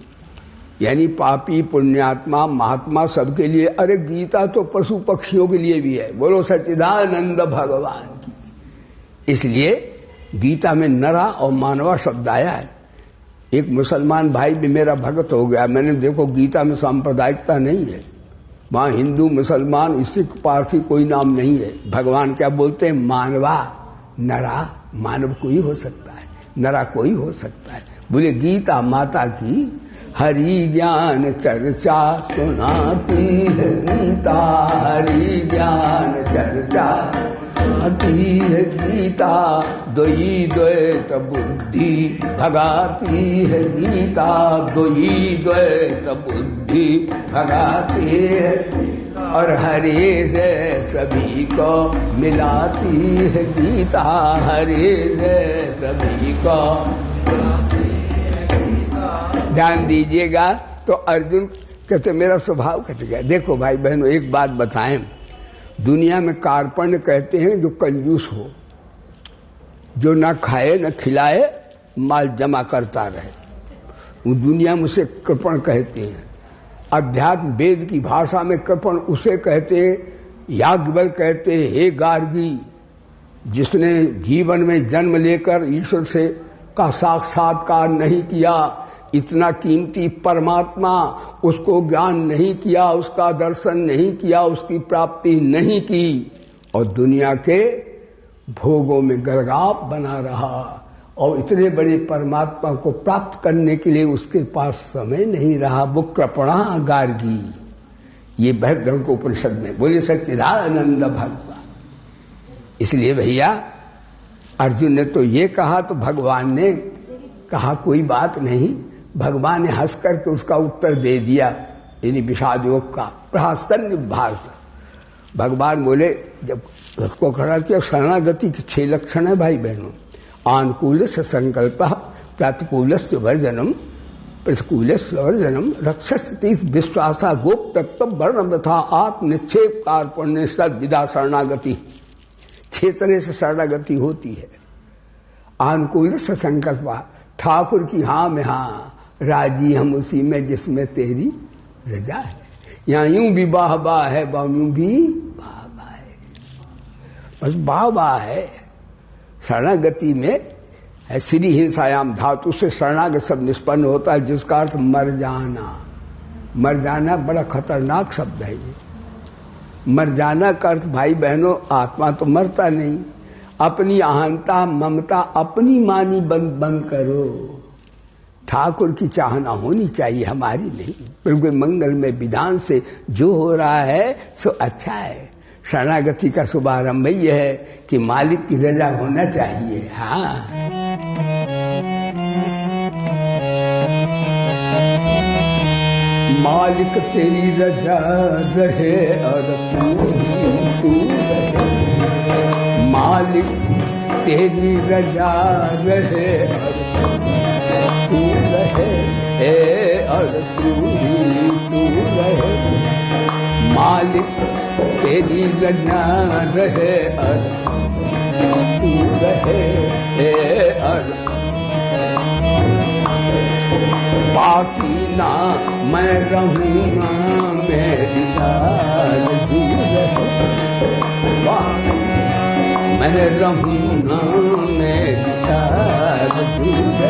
यानी पापी पुण्यात्मा महात्मा सबके लिए। अरे गीता तो पशु पक्षियों के लिए भी है। बोलो सच्चिदानंद भगवान की। इसलिए गीता में नरा और मानवा शब्द आया है। एक मुसलमान भाई भी मेरा भगत हो गया। मैंने देखो गीता में सांप्रदायिकता नहीं है, वहां हिंदू मुसलमान सिख पारसी कोई नाम नहीं है। भगवान क्या बोलते हैं? मानवा, नरा। मानव कोई हो सकता है, नरा कोई हो सकता है। बोले गीता माता की हरि ज्ञान चर्चा सुनाती है गीता, हरि ज्ञान चर्चा सुनाती है गीता। दोई द्वैत बुद्धि भगाती है गीता, दोई द्वैत बुद्धि भगाती है और हरे से सभी को मिलाती है गीता, हरे से सभी को। ध्यान दीजिएगा। तो अर्जुन कहते मेरा स्वभाव कट गया। देखो भाई बहनों एक बात बताएं, दुनिया में कार्पण्य कहते हैं जो कंजूस हो, जो ना खाए न खिलाए, माल जमा करता रहे, वो दुनिया में उसे कृपण कहते हैं। अध्यात्म वेद की भाषा में कृपण उसे कहते हैं, याज्ञवल्क्य कहते हैं हे गार्गी, जिसने जीवन में जन्म लेकर ईश्वर से का साक्षात्कार नहीं किया, इतना कीमती परमात्मा, उसको ज्ञान नहीं किया, उसका दर्शन नहीं किया, उसकी प्राप्ति नहीं की और दुनिया के भोगों में गलगाप बना रहा और इतने बड़े परमात्मा को प्राप्त करने के लिए उसके पास समय नहीं रहा। वो कृपणा गार्गी। ये बृहद्रव्य को उपनिषद में बोले सच्चिदानंद भगवान। इसलिए भैया अर्जुन ने तो ये कहा तो भगवान ने कहा कोई बात नहीं। भगवान ने हंस करके उसका उत्तर दे दिया, यानी विषाद योग का प्रहस्तन भारत। भगवान बोले जब उसको खड़ा किया, शरणागति के 6 लक्षण है भाई बहनों। आनुकूल से संकल्प, प्रतिकूल से वर्जनम, प्रतिकूल से वर्जनम, रक्षस्ति विश्वासा गोप्तत्व वर्ण प्रथा आत्मनिक्षेप कार्पण्य सद विदा शरणागति। 6 तरह से शरणागति होती है। आनुकूल से संकल्प, ठाकुर की हाँ में हाँ, राजी हम उसी में जिसमें तेरी रजा है। यहाँ यूं भी बाह बाह है, यूं भी बाह बाह है, बस बाह बाह है। शरणागति में है श्री हिंसायाम धातु से शरणागत शब्द निष्पन्न होता है, जिसका अर्थ मर जाना। मर जाना बड़ा खतरनाक शब्द है ये। मर जाना का अर्थ भाई बहनों, आत्मा तो मरता नहीं। अपनी अहंता ममता अपनी मानी बंद करो। ठाकुर की चाहना होनी चाहिए, हमारी नहीं। बिल्कुल मंगलमय विधान से जो हो रहा है सो अच्छा है। शरणागति का शुभारंभ यह है कि मालिक की रजा होना चाहिए। हाँ, मालिक तेरी रजा रहे और तू रहे। मालिक तेरी रजा रहे और तू रहे और तू ही तू रहे। मालिक तेरी रजा रहे और तू रहे और बाकी ना मैं रहूं ना मेरी लाल दूर मैं रहूं ना मेरी लाल दूर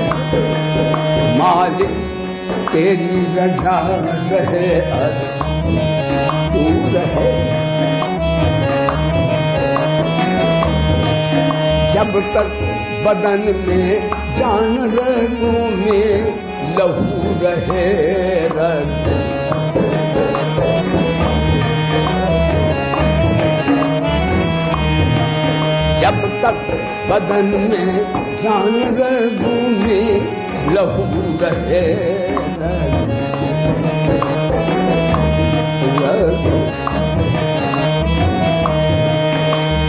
मालिक तेरी रजा रहे तू रहे जब तक बदन में जान रगों में लहू रहे जब तक बदन में जान रगों में लहू रहे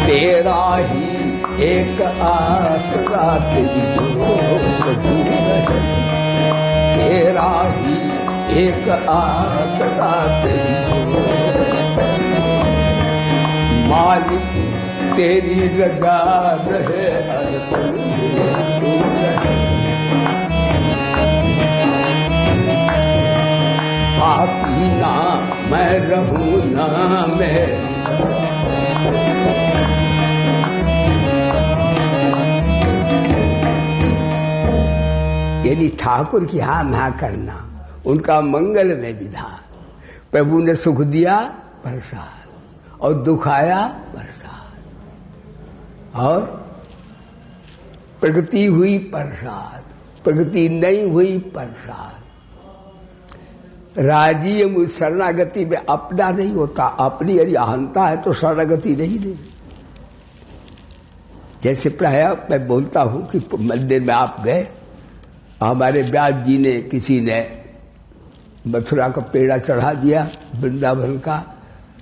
तेरा ही एक आसरा तेरी दोस्त दूर है तेरा ही एक आसरा तेरी मालिक तेरी रजा रहे बाकी ना मैं रहूं ना मैं यानी ठाकुर की हाँ ना करना उनका मंगल में विधान। प्रभु ने सुख दिया प्रसाद और दुख आया प्रसाद और प्रगति हुई प्रसाद प्रगति नहीं हुई प्रसाद। राजी मुझ शरणागति में अपना नहीं होता अपनी यदि अहंता है तो शरणागति नहीं। जैसे प्राय मैं बोलता हूं कि मंदिर में आप गए हमारे व्यास जी ने किसी ने मथुरा का पेड़ा चढ़ा दिया वृंदावन का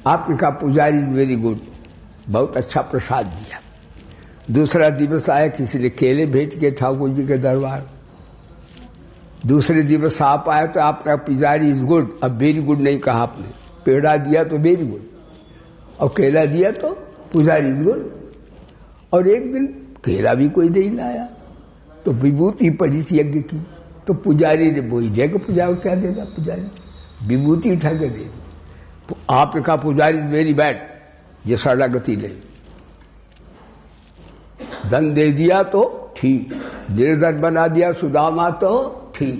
आपने कहा पुजारी वेरी गुड बहुत अच्छा प्रसाद दिया। दूसरा दिवस आया किसी ने केले भेज के ठाकुर जी के दरबार। दूसरे दिवस आप आया तो आपका पुजारी इज गुड अब वेरी गुड नहीं कहा आपने पेड़ा दिया तो वेरी गुड और केला दिया तो पुजारी इज गुड। और एक दिन केला भी कोई नहीं लाया तो विभूति पड़ी थी यज्ञ की तो पुजारी ने बोई देगा पुजारी क्या देगा पुजारी विभूति उठा के दे दी। आपने कहा पुजारी वेरी बैड ये शरणागति नहीं। धन दे दिया तो ठीक निर्धन बना दिया सुदामा तो ठीक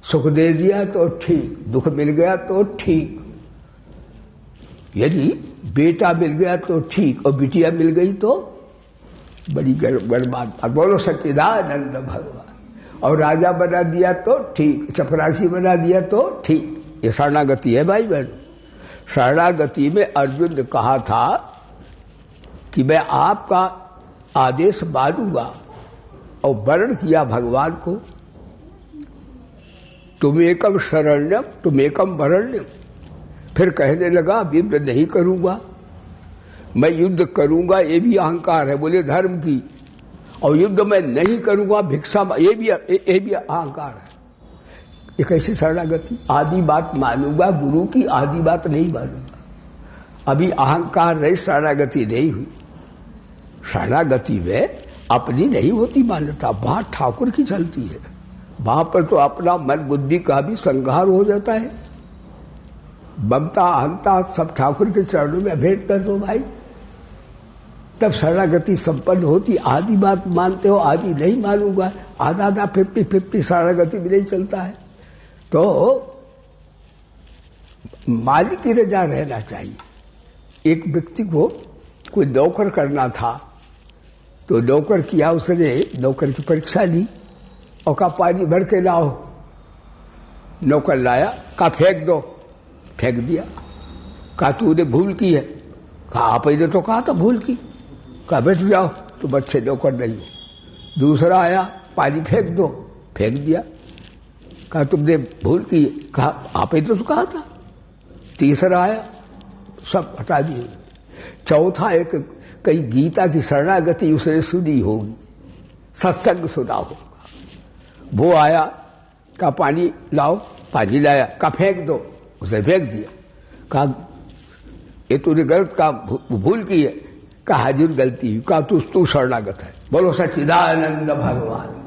सुख दे दिया तो ठीक दुख मिल गया तो ठीक यदि बेटा मिल गया तो ठीक और बिटिया मिल गई तो बड़ी गड़बड़ बोलो सच्चिदानंद भगवान। और राजा बना दिया तो ठीक चपरासी बना दिया तो ठीक ये शरणागति है भाई बहन। शरणागति में अर्जुन ने कहा था कि मैं आपका आदेश मानूंगा और वर्ण किया भगवान को तुम एकम शरण्यम तुम एकम वरण्यम। फिर कहने लगा युद्ध नहीं करूंगा मैं युद्ध करूंगा ये भी अहंकार है बोले धर्म की और युद्ध मैं नहीं करूंगा भिक्षा ये भी अहंकार है। ये कैसे शरणागति आदि बात मानूंगा गुरु की आदि बात नहीं मानूंगा। अभी अहंकार रही शरणागति नहीं हुई। शरणागति में अपनी नहीं होती मान्यता वहां ठाकुर की चलती है। वहां पर तो अपना मन बुद्धि का भी संहार हो जाता है। ममता अहंता सब ठाकुर के चरणों में भेंट कर दो भाई तब शरणागति संपन्न होती। आदि बात मानते हो आदि नहीं मानूंगा आधा आधा 50-50 शरणागति भी नहीं चलता है। तो मालिक की रजा रहना चाहिए। एक व्यक्ति को कोई नौकर करना था तो नौकर किया उसने नौकर की परीक्षा ली और कहा पानी भर के लाओ। नौकर लाया कहा फेंक दो फेंक दिया। कहा तूने भूल की है। कहा आप ने तो कहा था भूल की। कहा बैठ जाओ तुम अच्छे नौकर नहीं हो। दूसरा आया पानी फेंक दो फेंक दिया। कहा तुमने भूल की। कहा आप ने तो कहा था। तीसरा आया सब हटा दिए। चौथा एक कई गीता की शरणागति उसने सुनी होगी सत्संग सुना होगा। वो आया कहा पानी लाओ पानी लाया। कहा फेंक दो उसे फेंक दिया। कहा ये तूने गलत काम भूल की है। कहा हाजिर गलती हुई। कहा तू शरणागत है। बोलो सच्चिदानंद भगवान।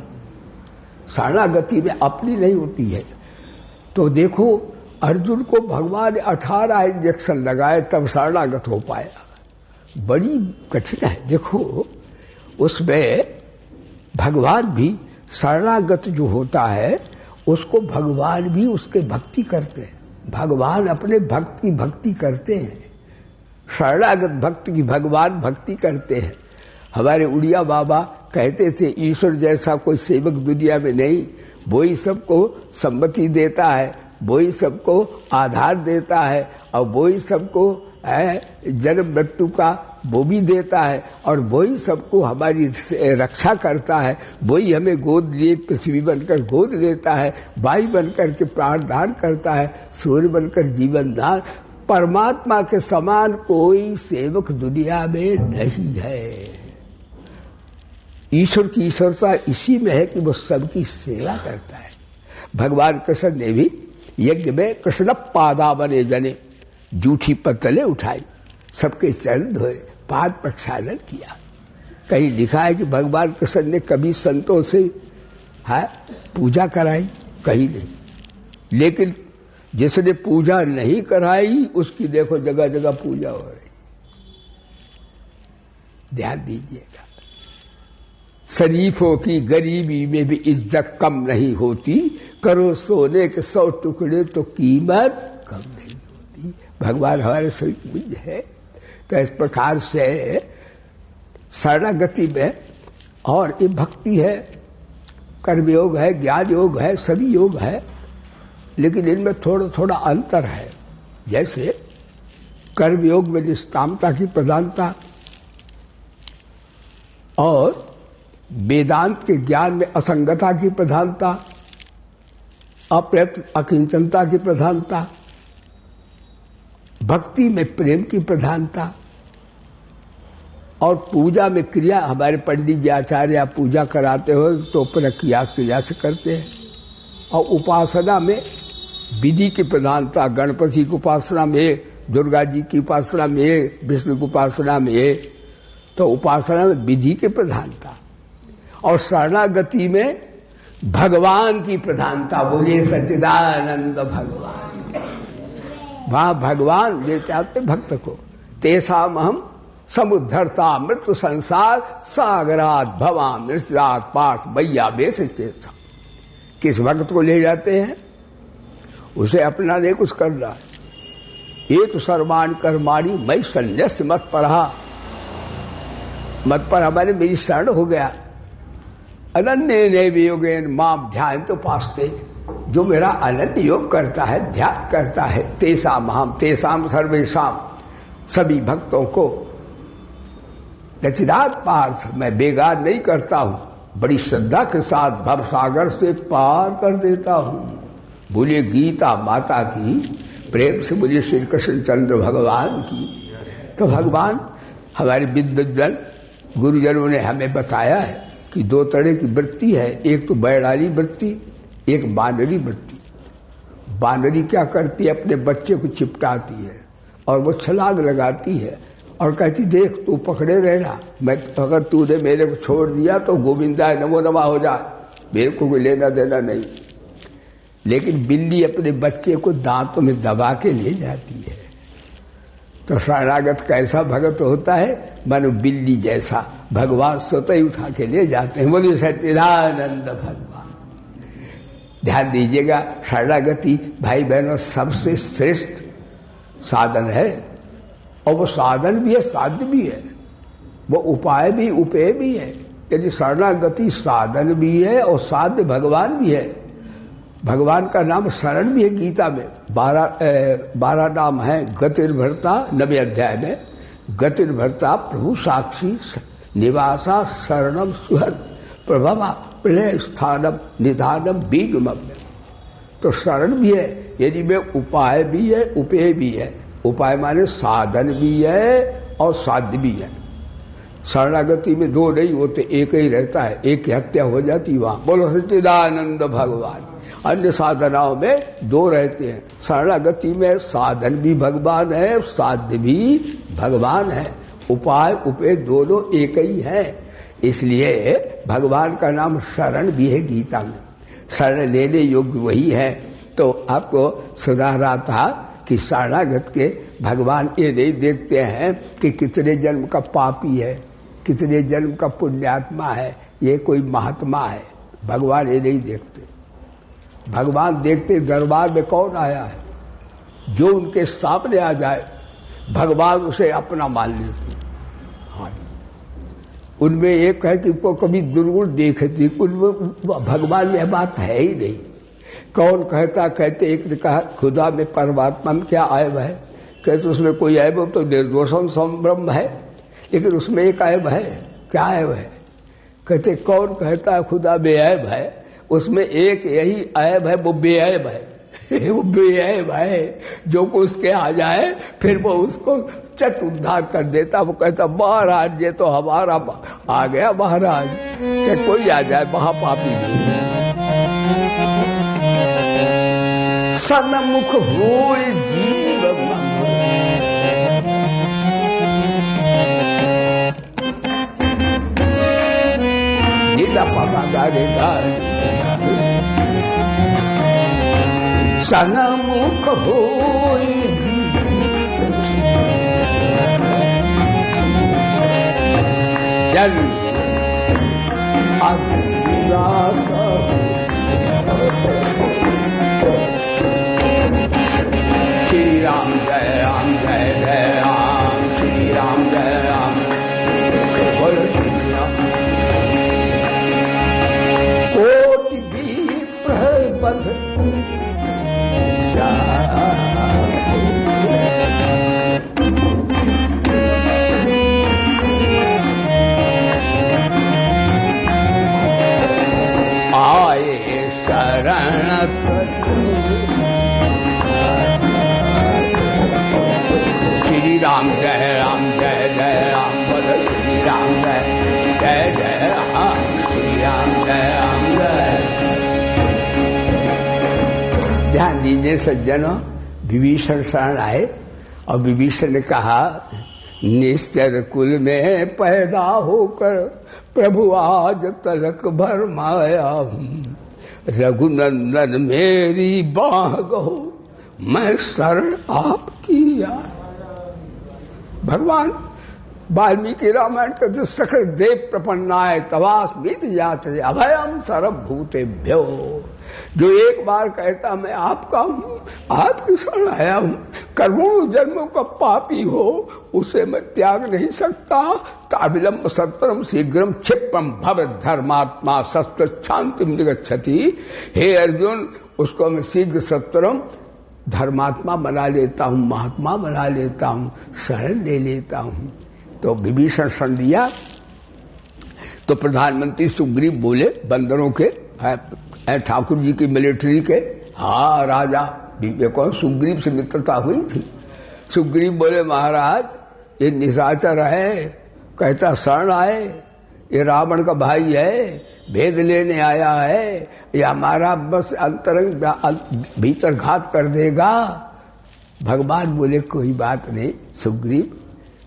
शरणागति में अपनी नहीं होती है। तो देखो अर्जुन को भगवान ने 18 इंजेक्शन लगाए तब शरणागत हो पाया। बड़ी कठिन है। देखो उसमें भगवान भी शरणागत जो होता है उसको भगवान भी उसके भक्ति करते हैं। भगवान अपने भक्त की भक्ति करते हैं, शरणागत भक्त की भगवान भक्ति करते हैं। हमारे उड़िया बाबा कहते थे ईश्वर जैसा कोई सेवक दुनिया में नहीं, वही सबको सम्मति देता है, वही सबको आधार देता है और वही सबको जन्म मृत्यु का वो भी देता है और वही सबको हमारी रक्षा करता है। वही हमें गोद लिए पृथ्वी बनकर गोद लेता है, वायु बनकर के प्राण दान करता है, सूर्य बनकर जीवन दान। परमात्मा के समान कोई सेवक दुनिया में नहीं है। ईश्वर की ईश्वरता इसी में है कि वो सबकी सेवा करता है। भगवान कृष्ण ने भी यज्ञ में कृष्ण पादा बने जने जूठी पत्तलें उठाई, सबके चरण धोए, पाद प्रक्षालन किया। कहीं लिखा है कि भगवान कृष्ण ने कभी संतों से पूजा कराई, कहीं नहीं। लेकिन जिसने पूजा नहीं कराई उसकी देखो जगह जगह पूजा हो रही। ध्यान दीजिएगा, शरीफों की गरीबी में भी इज्जत कम नहीं होती, करो सोने के 100 टुकड़े तो कीमत कम नहीं होती। भगवान हमारे सभी पूज्य है। तो इस प्रकार से शरणागति में और ये भक्ति है, कर्मयोग है, ज्ञान योग है, सभी योग है, लेकिन इनमें थोड़ा थोड़ा अंतर है। जैसे कर्मयोग में निष्कामता की प्रधानता और वेदांत के ज्ञान में असंगता की प्रधानता, अप्रयत्न अकिंचनता की प्रधानता, भक्ति में प्रेम की प्रधानता और पूजा में क्रिया। हमारे पंडित जी आचार्य पूजा कराते हो तो प्रक्रियास क्रिया से करते हैं। और उपासना में विधि की प्रधानता, गणपति की उपासना में, दुर्गा जी की उपासना में, विष्णु की उपासना में, तो उपासना में विधि की प्रधानता। और शरणागति में भगवान की प्रधानता। बोलिए सच्चिदानंद भगवान। वहां भगवान ले चाहते भक्त को। तेसाम हम समुद्धरता मृत्यु संसार सागरात भवा मृत्युरात पाठ मैया बेस। किस भक्त को ले जाते हैं? उसे अपना नहीं कुछ कर रहा है। ये तो सर्वाणी कर्माणी मई संन्यास मत पढ़ा, मत पर हमारे मेरी शरण हो गया। अनन्य ने वियोगेन माम ध्यान तो पास्ते, जो मेरा अनन्य योग करता है, ध्यान करता है, तेसाम हम तेसाम सर्वेशाम, सभी भक्तों को नचिदात पार्थ, मैं बेगार नहीं करता हूं, बड़ी श्रद्धा के साथ भव सागर से पार कर देता हूं। बोलिए गीता माता की, प्रेम से बोलिए श्री कृष्ण चंद्र भगवान की। तो भगवान हमारे विद्वजन गुरुजनों ने हमें बताया है कि 2 तरह की वृत्ति है। एक तो बैरागी वृत्ति, एक बानरी वृत्ति। बानरी क्या करती है? अपने बच्चे को चिपटाती है और वो छलांग लगाती है और कहती देख तू पकड़े रहना, मैं अगर तूने मेरे को छोड़ दिया तो गोविंदा नमो नमा हो जाए, मेरे को कोई लेना देना नहीं। लेकिन बिल्ली अपने बच्चे को दांतों में दबा के ले जाती है। तो शरणागत कैसा भगत होता है? मानो बिल्ली जैसा। भगवान स्वतः ही उठा के ले जाते हैं। बोलिए सच्चिदानंद भगवान। ध्यान दीजिएगा, शरणागति भाई बहनों सबसे श्रेष्ठ साधन है। और वो साधन भी है, साध्य भी है, वो उपाय भी उपेय भी है। यदि शरणागति साधन भी है और साध्य भगवान भी है। भगवान का नाम शरण भी है गीता में। 12 नाम है। गतिर्भर्ता 9वें अध्याय में, गतिर्भर्ता प्रभु साक्षी निवासा शरणम सुहद प्रभवा प्रलय स्थानम निधानम बीजमग्न। तो शरण भी है, यदि में उपाय भी है, उपेय भी है। उपाय माने साधन भी है और साध्य भी है। शरणागति में 2 नहीं होते, एक ही रहता है, एक की हत्या हो जाती वहां। बोलो सच्चिदानंद भगवान। अन्य साधनाओं में 2 रहते हैं। शरणागति में साधन भी भगवान है, साध्य भी भगवान है, उपाय उपेय दोनों एक ही है। इसलिए भगवान का नाम शरण भी है गीता में। शरण लेने योग्य वही है। तो आपको सुना रहा था कि शरणागत के भगवान ये नहीं देखते हैं कि कितने जन्म का पापी है, कितने जन्म का पुण्यात्मा है, ये कोई महात्मा है। भगवान ये नहीं देखते। भगवान देखते दरबार में कौन आया है, जो उनके सामने आ जाए भगवान उसे अपना मान लेते। हाँ, उनमें एक है कि वो कभी दुर्गुण देखती, उनमें भगवान में बात है ही नहीं। कौन कहते एक ने कहा खुदा में परमात्मा में क्या ऐब है? कहते उसमें कोई ऐब तो निर्दोषम संब्रह्म है, लेकिन उसमें एक ऐब है। क्या ऐब है? कहते कौन कहता है खुदा बेऐब है? उसमें एक यही ऐब है, वो बेऐब है। वो बेऐब है, जो को उसके आ जाए फिर वो उसको चट उद्धार कर देता। वो कहता महाराज ये तो हमारा आ गया महाराज, चाहे कोई आ जाए महापापी नहीं। सन्मुख होय जीव नीला पता गारेगा। सन्मुख होय जल अविनाश श्री राम जय राम जय जय राम, श्री राम जय राम बोलो श्री राम। कोटि भी प्रबंध आए शरण श्री राम जय राम बोलो श्री राम जय जय राम, श्री राम जय। ध्यान दीजिए सज्जनों, विभीषण शरण आए और विभीषण ने कहा निश्चर कुल में पैदा होकर प्रभु आज तलक भरमाया हूँ। रघुनंदन मेरी बाह गहो, मैं शरण आपकी यार। भगवान वाल्मीकि रामायण कहते सकल देव प्रपन्नाय तवास्मित जात अभयम सर्वभूतेभ्यो। जो एक बार कहता मैं आपका हूँ, आपकी शरण आया हूँ, करोड़ों जन्मों का पापी हो, उसे मैं त्याग नहीं सकता। ताविलंब सत्रम शीघ्रम क्षिप्रम भव धर्मात्मा शस्त्र शांतिम निगच्छति। हे अर्जुन, उसको मैं शीघ्र सत्रम धर्मात्मा बना लेता हूँ, महात्मा बना लेता हूँ, शरण ले लेता हूँ। तो विभीषण शरण दिया तो प्रधानमंत्री सुग्रीव बोले बंदरों के, ठाकुर जी की मिलिट्री के, हाँ राजा कौन सुग्रीव से मित्रता हुई थी। सुग्रीव बोले महाराज ये निशाचर है, कहता शरण आए, ये रावण का भाई है, भेद लेने आया है, ये हमारा बस अंतरंग भीतर घात कर देगा। भगवान बोले कोई बात नहीं सुग्रीव,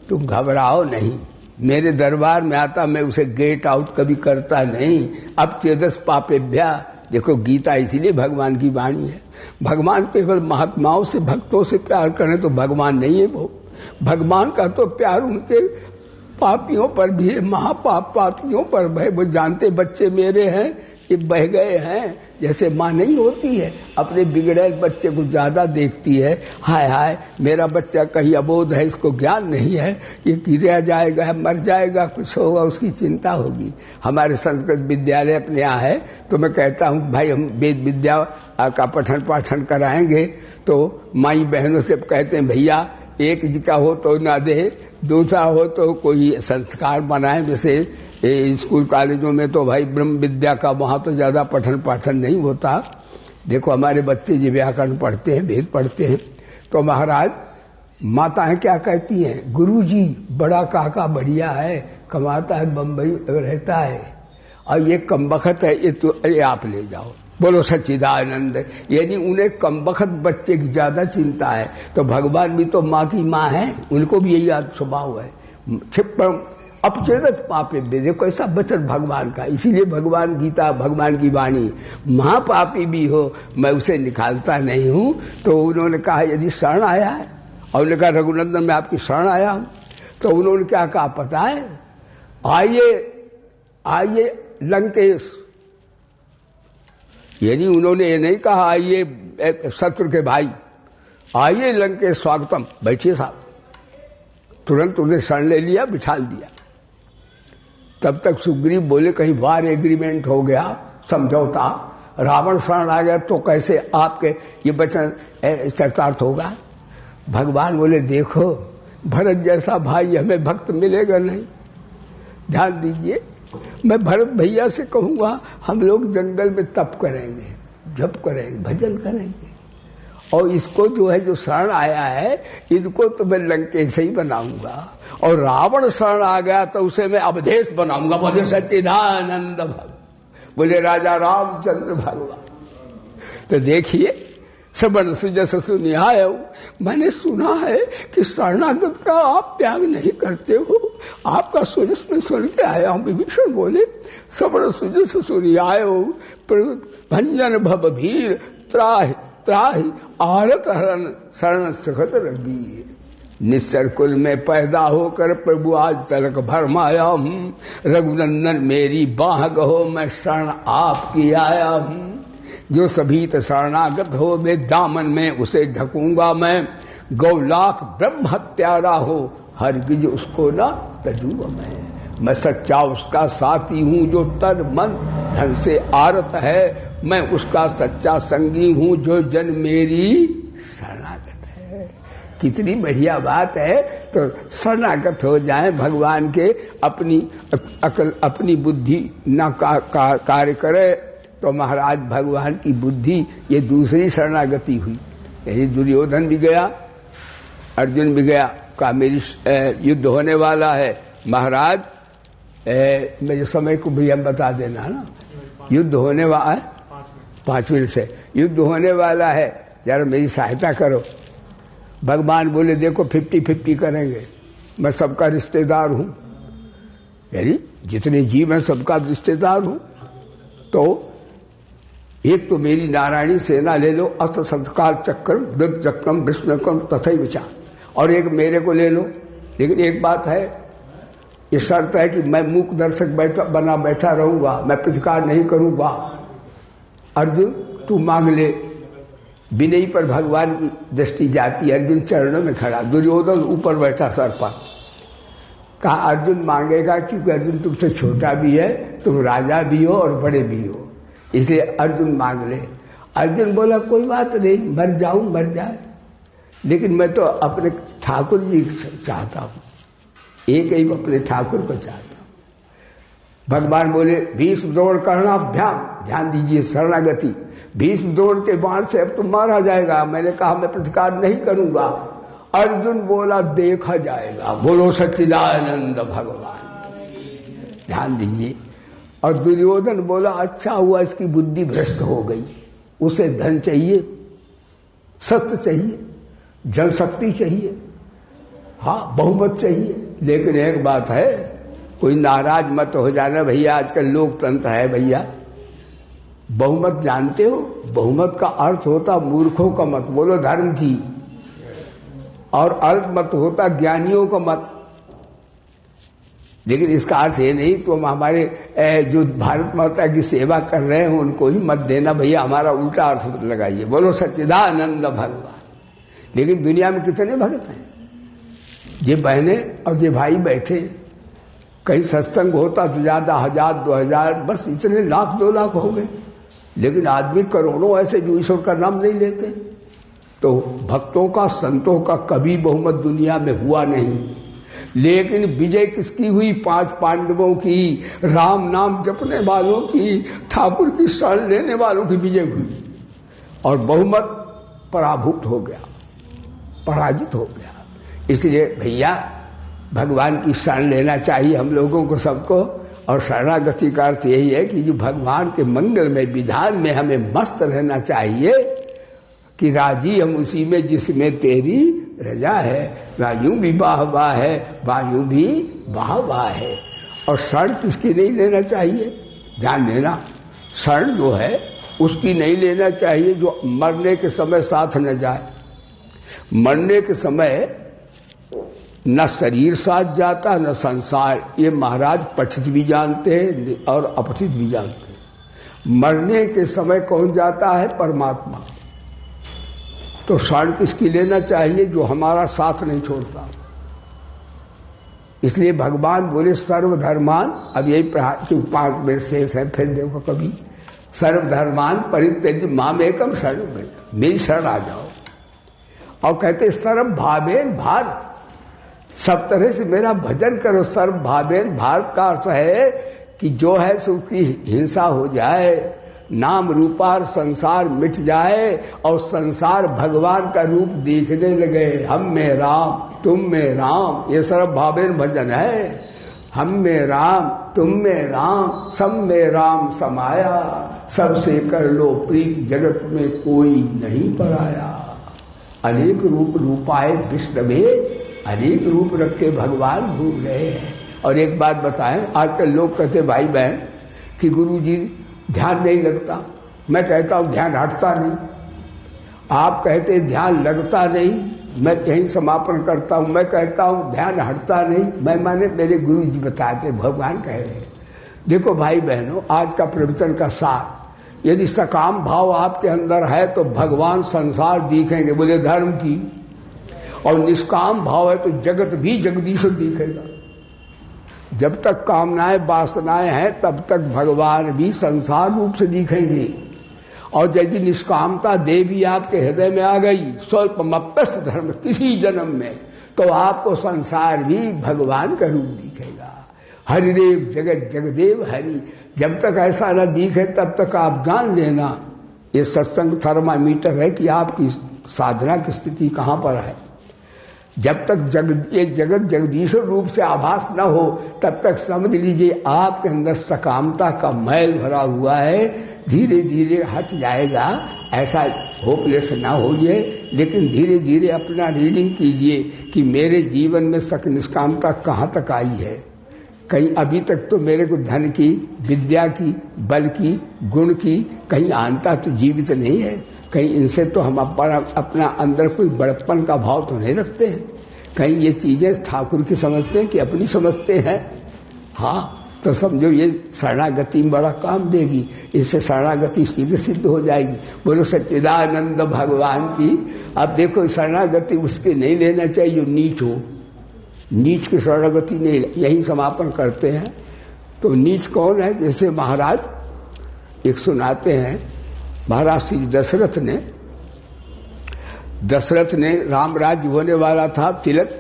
तुम घबराओ नहीं, मेरे दरबार में आता मैं उसे गेट आउट कभी करता नहीं। अब चेदस पापेभ्या, देखो गीता इसीलिए भगवान की वाणी है। भगवान केवल महात्माओं से भक्तों से प्यार करें तो भगवान नहीं है वो। भगवान का तो प्यार उनके पापियों पर भी है, महापाप पापियों पर भी। वो जानते बच्चे मेरे हैं, ये बह गए हैं, जैसे माँ नहीं होती है अपने बिगड़े बच्चे को ज्यादा देखती है, हाय हाय मेरा बच्चा कहीं अबोध है, इसको ज्ञान नहीं है, ये गिर जाएगा, मर जाएगा, कुछ होगा, उसकी चिंता होगी। हमारे संस्कृत विद्यालय अपने यहाँ है, तो मैं कहता हूँ भाई हम वेद विद्या का पठन पाठन कराएंगे, तो माई बहनों से कहते हैं भैया एक जी का हो तो ना दे, दूसरा हो तो कोई संस्कार बनाए। जैसे स्कूल कॉलेजों में तो भाई ब्रह्म विद्या का वहाँ तो ज्यादा पठन पाठन नहीं होता। देखो हमारे बच्चे जी व्याकरण पढ़ते हैं, वेद पढ़ते हैं, तो महाराज माताएं क्या कहती हैं, गुरुजी बड़ा काका बढ़िया है, कमाता है, बम्बई रहता है, और ये कमबख्त है, ये तो ये आप ले जाओ। बोलो सच्चिदानंद। यानी उन्हें कमबख्त बच्चे की ज्यादा चिंता है। तो भगवान भी तो माँ की माँ है, उनको भी यही स्वभाव है। क्षिप्रम अपचेदत पापे, देखो ऐसा वचन भगवान का। इसीलिए भगवान गीता, भगवान की वाणी, महापापी भी हो मैं उसे निकालता नहीं हूं। तो उन्होंने कहा यदि शरण आया है, और उन्होंने कहा रघुनंदन मैं आपकी शरण आया हूं। तो उन्होंने क्या कहा पता है, आइए लंकेश। यानी उन्होंने ये नहीं कहा आइए शत्रु के भाई, आइए लंकेश स्वागतम, बैठिए साहब। तुरंत उन्हें शरण ले लिया, बिठाल दिया। तब तक सुग्रीव बोले कहीं वार एग्रीमेंट हो गया, समझौता, रावण शरण आ गया तो कैसे आपके ये वचन चरितार्थ होगा। भगवान बोले देखो भरत जैसा भाई हमें भक्त मिलेगा नहीं, ध्यान दीजिए। मैं भरत भैया से कहूंगा हम लोग जंगल में तप करेंगे, जप करेंगे, भजन करेंगे, और इसको जो है जो शरण आया है इनको तो मैं लंकेश से ही बनाऊंगा, और रावण शरण आ गया तो उसे मैं अवधेश बनाऊंगा। बोले सच्चिदानंद भगवान, बोले राजा रामचंद्र भगवान। तो देखिए सबन सुजस सुनिहाय, मैंने सुना है कि शरणागत का आप त्याग नहीं करते हो, आपका सुजस में सुन के आया हूं। विभीषण बोले सबन सुजस सुनिहाय भंजन भव भीर त्राहि त्राहि आरत हरण शरण सखत रघुवीर। निश्चर कुल में पैदा होकर प्रभु आज तलक भरमाया हूँ, रघुनंदन मेरी बाह गहो मैं शरण आपकी आया हूँ। जो सभी शरणागत हो वे दामन में उसे ढकूंगा मैं, गौलाख ब्रह्म हत्यारा हो हरगिज उसको ना तजूगा मैं सच्चा उसका साथी हूँ जो तन मन धन से आरत है, मैं उसका सच्चा संगी हूँ जो जन मेरी शरणागत है। कितनी बढ़िया बात है। तो शरणागत हो जाए भगवान के, अपनी अकल अपनी बुद्धि न कार्य करे तो महाराज भगवान की बुद्धि ये दूसरी शरणागति हुई। यही दुर्योधन भी गया, अर्जुन भी गया, कहा मेरी युद्ध होने वाला है महाराज, मेरे समय को भी हम बता देना ना, युद्ध होने वाला है 5 मिनट से, युद्ध होने वाला है, जरा मेरी सहायता करो। भगवान बोले देखो 50-50 करेंगे, मैं सबका रिश्तेदार हूं, यानी जितने जीव हैं सबका रिश्तेदार हूं। तो एक तो मेरी नारायणी सेना ले लो, अस्त्र संस्कार चक्रम मृग चक्रम विष्णुक्रम तथा विचार, और एक मेरे को ले लो। लेकिन एक बात है, ये शर्त है कि मैं मूक दर्शक बना बैठा रहूंगा, मैं प्रतिकार नहीं करूंगा। अर्जुन तू मांग ले। विनयी पर भगवान की दृष्टि जाती, अर्जुन चरणों में खड़ा, दुर्योधन ऊपर बैठा सर पर। कहा अर्जुन मांगेगा क्योंकि अर्जुन तुमसे छोटा भी है, तुम राजा भी हो और बड़े भी हो, इसलिए अर्जुन मांग ले। अर्जुन बोला कोई बात नहीं, मर जाऊं मर जाए, लेकिन मैं तो अपने ठाकुर जी चाहता हूं, एक ही अपने ठाकुर को चाहता हूं। भगवान बोले भीष्म द्रोण कर्णाभ्याम, ध्यान दीजिए शरणागति, भीष्म द्रोण के बाण से अब तो मारा जाएगा। मैंने कहा मैं प्रतिकार नहीं करूंगा। अर्जुन बोला देखा जाएगा। बोलो सच्चिदानंद भगवान, ध्यान दीजिए। और दुर्योधन बोला अच्छा हुआ इसकी बुद्धि भ्रष्ट हो गई, उसे धन चाहिए, शस्त्र चाहिए, जनशक्ति चाहिए, हाँ बहुमत चाहिए। लेकिन एक बात है, कोई नाराज मत हो जाना भैया, आजकल लोकतंत्र है भैया। बहुमत जानते हो, बहुमत का अर्थ होता मूर्खों का मत, बोलो धर्म की, और अर्थ मत होता ज्ञानियों का मत। लेकिन इसका अर्थ ये नहीं तुम हमारे जो भारत माता की सेवा कर रहे हैं उनको ही मत देना भैया, हमारा उल्टा अर्थ मत लगाइए। बोलो सच्चिदानंद भगवान। लेकिन दुनिया में कितने भक्त हैं, ये बहनें और ये भाई बैठे, कहीं सत्संग होता तो ज्यादा 1000-2000, बस इतने लाख 2 लाख हो गए, लेकिन आदमी करोड़ों ऐसे जो ईश्वर का नाम नहीं लेते। तो भक्तों का, संतों का कभी बहुमत दुनिया में हुआ नहीं। लेकिन विजय किसकी हुई? 5 पांडवों की, राम नाम जपने वालों की, ठाकुर की शरण लेने वालों की विजय हुई, और बहुमत पराभूत हो गया, पराजित हो गया। इसलिए भैया भगवान की शरण लेना चाहिए हम लोगों को, सबको। और शरणागति का अर्थ यही है कि जो भगवान के मंगल में विधान में हमें मस्त रहना चाहिए, कि राजी हम उसी में जिसमें तेरी रजा है। वायु भी वाह वाह है, वायु भी वाह वाह है। और शरण किसकी नहीं लेना चाहिए, ध्यान देना, शरण जो है उसकी नहीं लेना चाहिए जो मरने के समय साथ न जाए। मरने के समय न शरीर साथ जाता न संसार, ये महाराज पठित भी जानते हैं और अपठित भी जानते हैं। मरने के समय कौन जाता है, परमात्मा। तो शरण किसकी लेना चाहिए, जो हमारा साथ नहीं छोड़ता। इसलिए भगवान बोले सर्वधर्मान, अब यही कि 5 में शेष है, फिर देखो कभी, सर्वधर्मान परित्यज्य माम एकम शरण व्रज, मेरी शरण आ जाओ। और कहते सर्व भावेन भारत, सब तरह से मेरा भजन करो। सर्व भावेन भारत का अर्थ है कि जो है सो उसकी हिंसा हो जाए, नाम रूपार संसार मिट जाए और संसार भगवान का रूप देखने लगे। हम में राम तुम में राम, ये सर्व भावेन भजन है। हम में राम तुम में राम, सब में राम समाया, सबसे कर लो प्रीत जगत में कोई नहीं पराया। अनेक रूप रूपाए विष्णवे, अनेक रूप रखे भगवान भूल रहे हैं। और एक बात बताएं, आजकल लोग कहते भाई बहन कि गुरु जी ध्यान नहीं लगता। मैं कहता हूं ध्यान हटता नहीं। आप कहते ध्यान लगता नहीं, मैं कहीं समापन करता हूं, मैं कहता हूं ध्यान हटता नहीं। मैं माने मेरे गुरु जी बताते, भगवान कह रहे हैं। देखो भाई बहनों, आज का प्रवचन का सार, यदि सकाम भाव आपके अंदर है तो भगवान संसार दिखेंगे, बोले धर्म की। और निष्काम भाव है तो जगत भी जगदीश्वर दिखेगा। जब तक कामनाएं वासनाएं हैं तब तक भगवान भी संसार रूप से दिखेंगे। और यदि निष्कामता देवी आपके हृदय में आ गई, स्वल्पमप्यस्त धर्म, किसी जन्म में, तो आपको संसार भी भगवान का रूप दिखेगा। हरिदेव जगत जगदेव हरि। जब तक ऐसा न दिखे तब तक आप जान लेना, ये सत्संग थर्मामीटर है कि आपकी साधना की स्थिति कहाँ पर है। जब तक जगत जगदीश्वर रूप से आभास न हो तब तक समझ लीजिए आपके अंदर सकामता का मैल भरा हुआ है। धीरे धीरे हट जाएगा, ऐसा होपलेस ना होइए, लेकिन धीरे धीरे अपना रीडिंग कीजिए कि मेरे जीवन में निष्कामता कहाँ तक आई है। कहीं अभी तक तो मेरे को धन की, विद्या की, बल की, गुण की कहीं आनता तो जीवित नहीं है। कहीं इनसे तो हम अपना अंदर कोई बड़प्पन का भाव तो नहीं रखते हैं। कहीं ये चीजें ठाकुर की समझते हैं कि अपनी समझते हैं। हाँ, तो समझो ये शरणागति में बड़ा काम देगी। इससे शरणागति शीघ्र सिद्ध हो जाएगी। बोलो सच्चिदानंद भगवान की। अब देखो शरणागति उसके नहीं लेना चाहिए जो नीच हो। नीच की शरणागति नहीं, यही समापन करते हैं। तो नीच कौन है? जैसे महाराज एक सुनाते हैं, महाराज श्री दशरथ ने राम राज्य होने वाला था तिलक,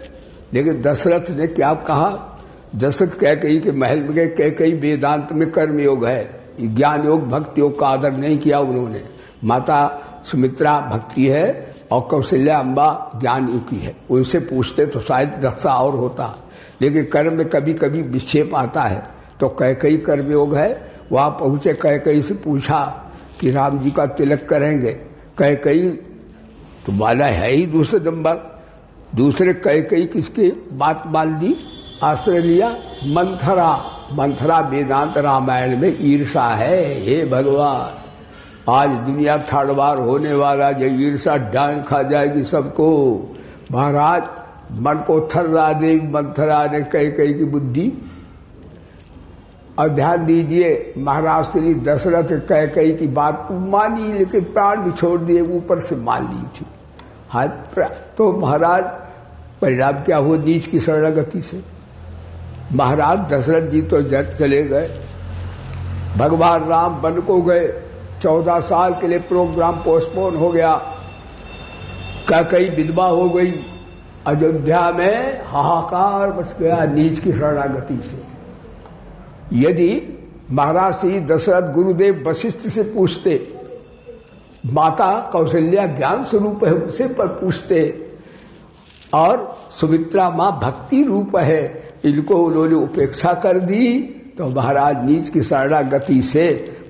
लेकिन दशरथ ने क्या कहा? दशरथ कैकेयी के महल में गए। कैकेयी वेदांत में कर्म योग है, ज्ञान योग भक्ति योग का आदर नहीं किया उन्होंने। माता सुमित्रा भक्ति है और कौशल्या अम्बा ज्ञान योग की है। उनसे पूछते तो शायद दस्ता और होता, लेकिन कर्म में कभी कभी विक्षेप आता है। तो कैकेयी कर्म योग है। वहां पहुंचे, कैकेयी से पूछा कि राम जी का तिलक करेंगे। कैकेयी तो वाला है ही दूसरे नंबर, दूसरे कैकेयी किसकी बात मान ली, आश्रय लिया? मंथरा वेदांत रामायण में ईर्षा है। हे भगवान, आज दुनिया थाड़वार होने वाला, जो ईर्षा डांड खा जाएगी सबको। महाराज मन को थर्रा दे मंथरा ने कैकेयी की बुद्धि। और ध्यान दीजिए, महाराज श्री दशरथ कैकेयी की बात मानी, लेकिन प्राण भी छोड़ दिए, ऊपर से मान ली थी हाथ। तो महाराज परिणाम क्या हुआ नीच की शरणागति से? महाराज दशरथ जी तो जट चले गए, भगवान राम वन को गए। 14 साल के लिए प्रोग्राम पोस्टपोन हो गया। कैकेयी विधवा हो गई। अयोध्या में हाहाकार मच गया नीच की शरणागति से। यदि महाराज श्री दशरथ गुरुदेव वशिष्ठ से पूछते, माता कौशल्या ज्ञान स्वरूप है उनसे पर पूछते, और सुमित्रा माँ भक्ति रूप है, इनको उन्होंने उपेक्षा कर दी, तो महाराज नीच की शरणागति से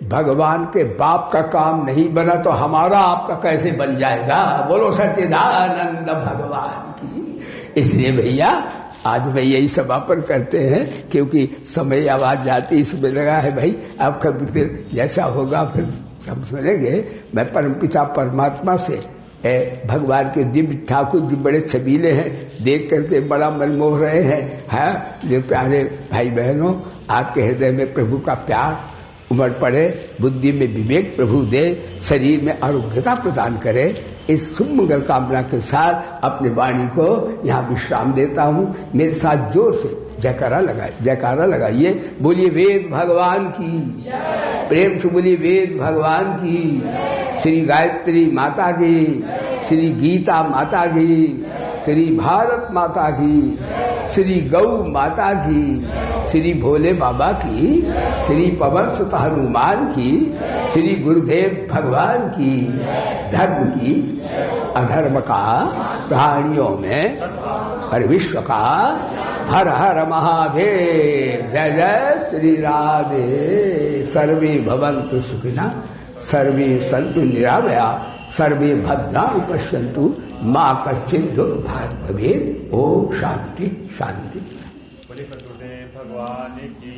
भगवान के बाप का काम नहीं बना तो हमारा आपका कैसे बन जाएगा? बोलो सच्चिदानंद भगवान की। इसलिए भैया आज मैं यही समापन करते हैं, क्योंकि समय आवाज जाती इसमें लगा है भाई। अब कभी फिर जैसा होगा फिर हम सुनेंगे। मैं परमपिता परमात्मा से भगवान के दिव्य ठाकुर जी बड़े छबीले हैं, देख करके बड़ा मनमोह रहे हैं। हाँ जो प्यारे भाई बहनों, आपके हृदय में प्रभु का प्यार उमड़ पड़े, बुद्धि में विवेक प्रभु दे, शरीर में आरोग्यता प्रदान करे। इस शुभ मंगल कामना के साथ अपनी वाणी को यहाँ विश्राम देता हूँ। मेरे साथ जोर से जयकारा लगाइए। बोलिए वेद भगवान की, प्रेम से बोलिए वेद भगवान की। श्री गायत्री माता की, श्री गीता माता की, श्री भारत माता की, श्री गौ माता की, श्री भोले बाबा की, श्री पवन सुत हनुमान की, श्री गुरुदेव भगवान की। धर्म की अधर्म का प्राणियों में और विश्व का हर हर महादेव। जय जय श्री राधे। सर्वे भवन्तु सुखिनः, सर्वे सन्तु निरामया, सर्वे भद्राणि पश्यन्तु, मां कश्चित् दुर्भाग् भवेत्। ओम शांति शांति। भगवान की